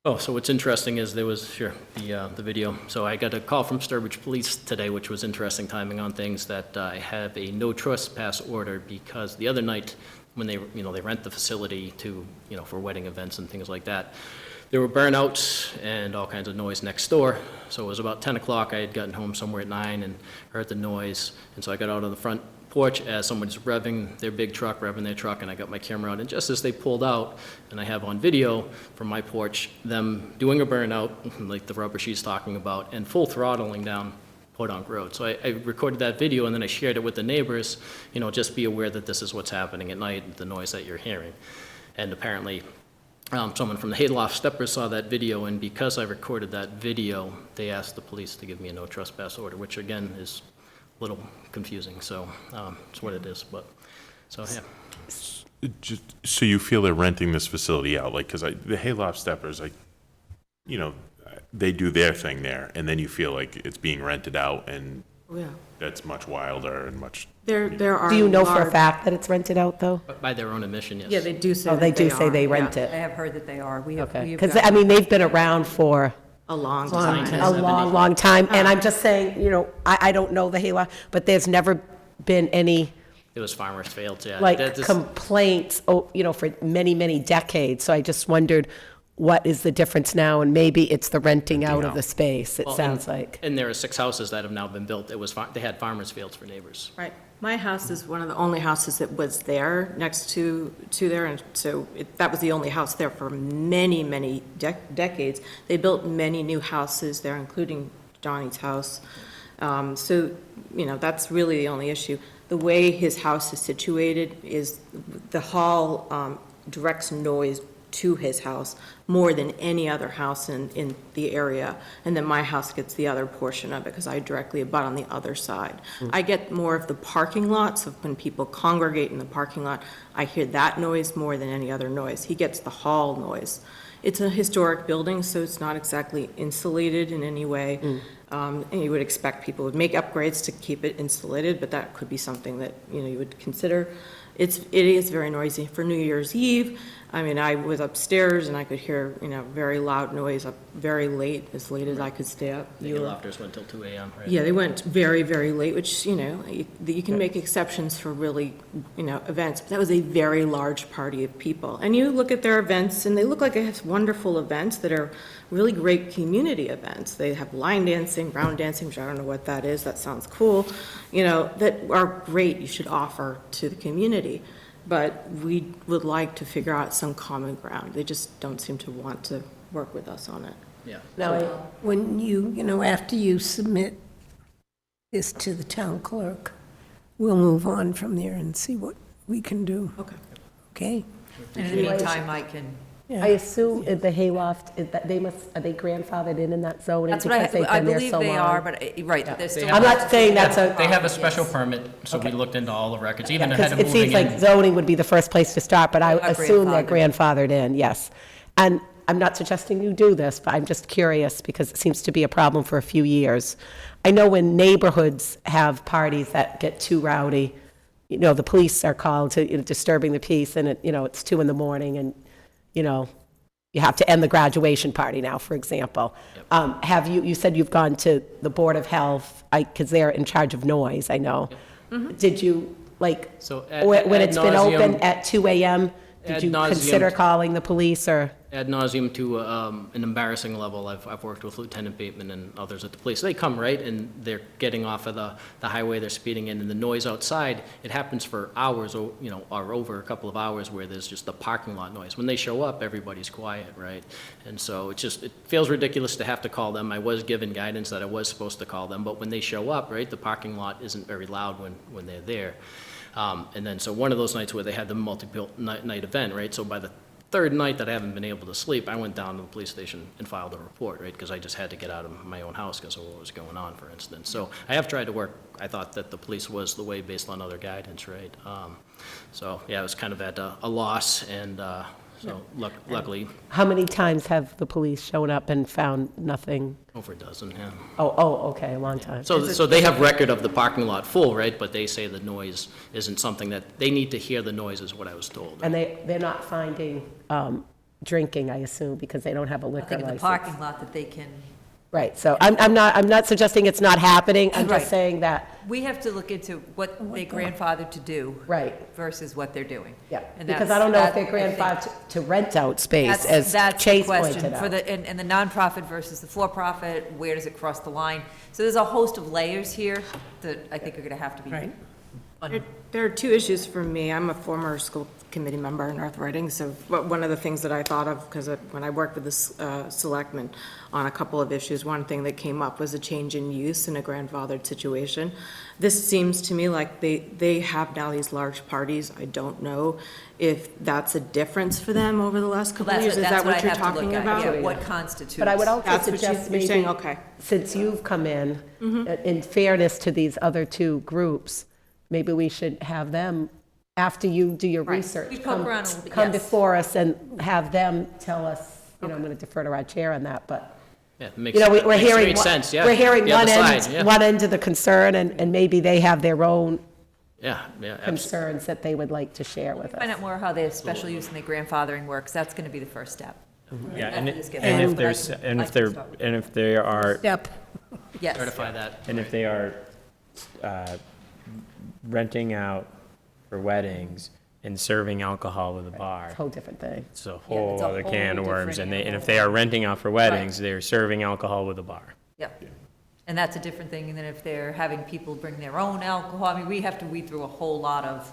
Oh, so what's interesting is there was, the video. So I got a call from Sturbridge Police today, which was interesting timing on things, that I have a no trespass order because the other night when they rent the facility to, for wedding events and things like that, there were burnouts and all kinds of noise next door. So it was about 10 o'clock. I had gotten home somewhere at 9 and heard the noise. And so I got out on the front porch as somebody's revving their big truck, revving their truck, and I got my camera out. And just as they pulled out, and I have on video from my porch, them doing a burnout, like the rubber she's talking about, and full throttling down Podunk Road. So I recorded that video, and then I shared it with the neighbors, just be aware that this is what's happening at night, the noise that you're hearing. And apparently, someone from the Hayloft Steppers saw that video, and because I recorded that video, they asked the police to give me a no trespass order, which again is a little confusing, so it's what it is, but, so, yeah. So you feel they're renting this facility out, like, because the Hayloft Steppers, you know, they do their thing there, and then you feel like it's being rented out, and Yeah. that's much wilder and much, There are Do you know for a large- fact that it's rented out, though? But by their own admission, yes. Yeah, they do say Oh, that they do say are, they yeah. rent I it. have heard that they are. We have, Okay, we have because, gotten- I mean, they've been around for A long a time. long, long time, and I'm just saying, you know, I don't know the hayloft, but there's never been any, It was farmers failed, yeah. like, That is- complaints, you know, for many, many decades, so I just wondered what is the difference now, and maybe it's the renting out of the space, it well, sounds and- like. And there are 6 houses that have now been built. They had farmers fields for neighbors. Right. My house is one of the only houses that was there, next to there, and so that was the only house there for many, many decades. They built many new houses there, including Johnny's house. So, you know, that's really the only issue. The way his house is situated is the hall directs noise to his house more than any other house in the area. And then my house gets the other portion of it because I directly abut on the other side. I get more of the parking lot, so when people congregate in the parking lot, I hear that noise more than any other noise. He gets the hall noise. It's a historic building, so it's not exactly insulated in any way. And you would expect people would make upgrades to keep it insulated, but that could be something that, you know, you would consider. It is very noisy. For New Year's Eve, I mean, I was upstairs and I could hear, you know, very loud noise up very late as I could stay up. The lofters went till 2 a.m., right? Yeah, they went very, very late, which, you know, you can make exceptions for really, you know, events. But that was a very large party of people. And you look at their events, and they look like they have wonderful events that are really great community events. They have line dancing, round dancing, which I don't know what that is. That sounds cool. You know, that are great, you should offer to the community. But we would like to figure out some common ground. They just don't seem to want to work with us on it. Yeah. Now, when you know, after you submit this to the town clerk, we'll move on from there and see what we can do. Okay. Okay? And in the meantime, I can, I assume the hayloft, are they grandfathered in that zoning? that's what because they've I been there believe so they long? are, but, right, they're still. I'm not saying that's a, They have a special permit, so we looked into all the records, even ahead because of it moving seems like in. zoning would be the first place to start, but I They are assume they're grandfathered in, yes. And I'm not suggesting you do this, but I'm just curious because it seems to be a problem for a few years. I know when neighborhoods have parties that get too rowdy, you know, the police are called to, you know, disturbing the peace, and it, you know, it's 2 a.m. and, you know, you have to end the graduation party now, for example. Have you said you've gone to the Board of Health, because they're in charge of noise, I know. Did you, like, So when it's been open nauseam- at 2 a.m., did ad you nauseam- consider calling the police, or? Ad nauseum to an embarrassing level. I've worked with Lieutenant Bateman and others at the police. They come, right, and they're getting off of the highway, they're speeding in, and the noise outside, it happens for hours, or, you know, or over a couple of hours where there's just the parking lot noise. When they show up, everybody's quiet, right? And so it feels ridiculous to have to call them. I was given guidance that I was supposed to call them, but when they show up, right, the parking lot isn't very loud when they're there. And then, so one of those nights where they had the multi-night event, right, so by the 3rd night that I haven't been able to sleep, I went down to the police station and filed a report, right, because I just had to get out of my own house because of what was going on, for instance. So I have tried to work, I thought that the police was the way based on other guidance, right? So, yeah, I was kind of at a loss, and so luckily, How many times have the police shown up and found nothing? over a dozen, yeah. Oh, okay, a long time. So they have record of the parking lot full, right, but they say the noise isn't something that, they need to hear the noise, is what I was told. And they're not finding drinking, I assume, because they don't have a I liquor think in the license. parking lot that they can, Right, so I'm not suggesting it's not happening, I'm Right. just saying that, we have to look into what they grandfathered to do. right, Versus what they're doing. yeah. And Because I don't know if they're I think grandfathered to rent out space, That's as the Chase question. pointed For out. the, and the nonprofit versus the for-profit, where does it cross the line? So there's a host of layers here that I think are gonna have to be. Right. There are 2 issues for me. I'm a former school committee member in North Reading, so one of the things that I thought of, because when I worked with the Selectmen on a couple of issues, one thing that came up was a change in use in a grandfathered situation. This seems to me like they have now these large parties. I don't know if that's a difference for them over the last couple of years. Is that what you're talking about? Yeah, what constitutes. But I would also That's what suggest you're saying, maybe, okay. since you've come in fairness to these other 2 groups, maybe we should have them, after you do your research, We poke around a little bit, come yes. before us and have them tell us you know, I'm going to defer to our chair on that, but, Yeah, it makes, you know, we're makes hearing, great sense, yeah. we're hearing The one other end, side, yeah. one end of the concern, and maybe they have their own Yeah, yeah, absolutely. concerns that they would like to share with Find us. out more how their special use and their grandfathering works. That's going to be the first step. Yeah, After this gets and done, if but I there's, can- and I if can there, start. and if there are, Step. Yes. Certify that. and if they are renting out for weddings and serving alcohol with a bar, Whole different thing. it's a it's whole a other can of whole worms. different And animal. if they are renting out for weddings, they're serving alcohol with a bar. Yep. And that's a different thing than if they're having people bring their own alcohol. I mean, we have to weed through a whole lot of,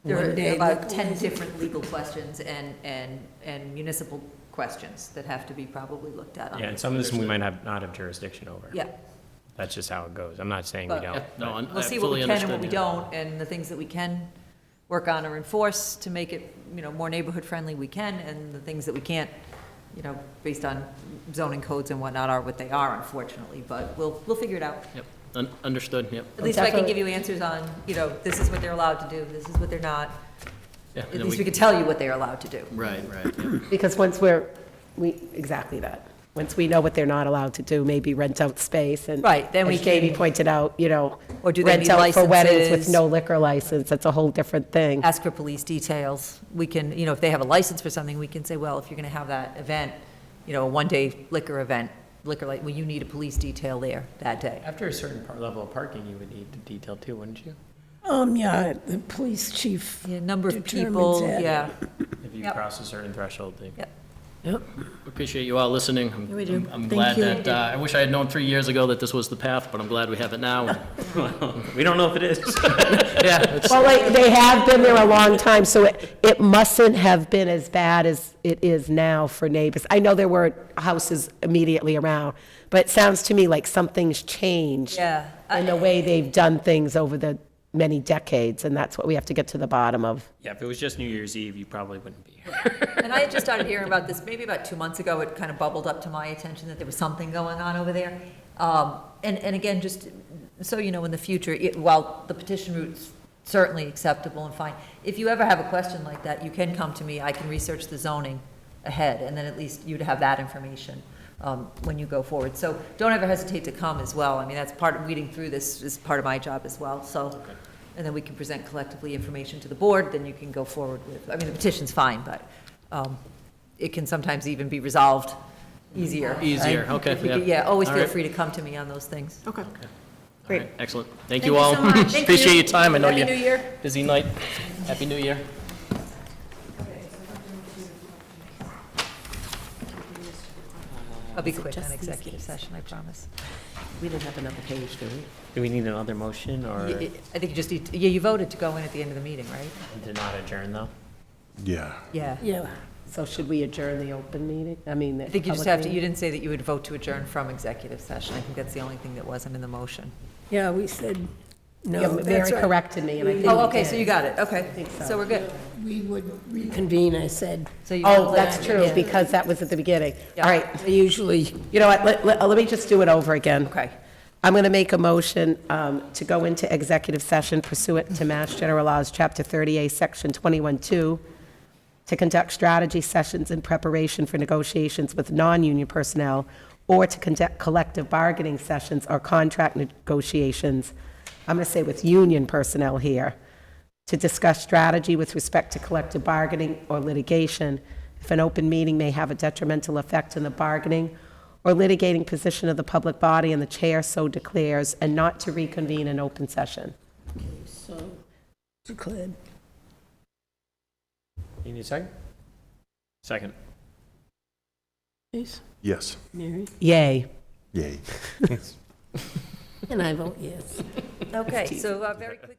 there are One-day about liquor 10 different legal questions and municipal questions that have to be probably looked at. on Yeah, and this. some of this we might not have jurisdiction over. Yeah. That's just how it goes. I'm not saying we But- don't. Yeah, no, I We'll see what we fully can and what we understood, don't, and the things that we can work on or enforce to make it, you know, more neighborhood-friendly, we can, and the things that we can't, you know, based on zoning codes and whatnot, are what they are, unfortunately, but we'll figure it out. Yep, understood, yep. At least if I can give you answers on, you know, this is what they're allowed to do, this is what they're not. Yeah, At and then least we can tell you what they're allowed to do. Right, yeah. Because once exactly that. Once we know what they're not allowed to do, maybe rent out space and. Right, then we as Jamie can- pointed out, you know, Or do they rent need out for weddings with licenses? no liquor license, that's a whole different thing. Ask for police details. We can, you know, if they have a license for something, we can say, well, if you're gonna have that event, you know, a one-day liquor event, well, you need a police detail there that day. After a certain level of parking, you would need the detail too, wouldn't you? Yeah, the police chief. Yeah, number of determines people, that. yeah. If you Yep. cross a certain threshold, they. Yep. Appreciate you all listening. We do. I'm Thank glad you. that, I wish I had known 3 years ago that this was the path, but I'm glad we have it now. We don't know if it is. Yeah, it's, Well, they have been there a long time, so it mustn't have been as bad as it is now for neighbors. I know there were houses immediately around, but it sounds to me like something's changed. Yeah. In the way they've done things over the many decades, and that's what we have to get to the bottom of. Yeah, if it was just New Year's Eve, you probably wouldn't be here. And I had just started hearing about this, maybe about 2 months ago, it kind of bubbled up to my attention that there was something going on over there. And again, just so you know, in the future, while the petition route's certainly acceptable and fine, if you ever have a question like that, you can come to me, I can research the zoning ahead, and then at least you'd have that information when you go forward. So don't ever hesitate to come as well. I mean, that's part of weeding through this is part of my job as well, so. And then we can present collectively information to the board, then you can go forward with, I mean, the petition's fine, but it can sometimes even be resolved easier. right? Easier, okay, If we yeah. could- Yeah, always All feel right. free to come to me on those things. Okay. Great. Excellent. Thank Thank you you all. so much. Thank Appreciate you. your time. I know Happy you. New Year. Busy night. Happy New Year. I'll be quick on executive session, I promise. We didn't have another page, do we? Do we need another motion or I think you just need, yeah, you voted to go in at the end of the meeting, right? to not adjourn though? Yeah. Yeah. Yeah. So should we adjourn the open meeting? I mean, the I think you just public have to, you meeting? didn't say that you would vote to adjourn from executive session. I think that's the only thing that wasn't in the motion. Yeah, we said, no, Yeah, that's Mary right. corrected me, and I think Oh, we okay, so did. you got it, okay. think so. So we're good. We would reconvene, I said. So you Oh, got that's that, true, yeah. because that was at the beginning. Yeah. All right, I usually, you know what, let me just do it over again. Okay. I'm going to make a motion to go into executive session pursuant to Mass General Laws, Chapter 30A, Section 21-2, to conduct strategy sessions in preparation for negotiations with non-union personnel, or to conduct collective bargaining sessions or contract negotiations, I'm going to say with union personnel here, to discuss strategy with respect to collective bargaining or litigation, if an open meeting may have a detrimental effect on the bargaining or litigating position of the public body and the chair so declares, and not to reconvene in open session. so declared. You need a second? Second. Please, Yes. Mary? Yay. Yay. And I vote yes. Okay, so very quick.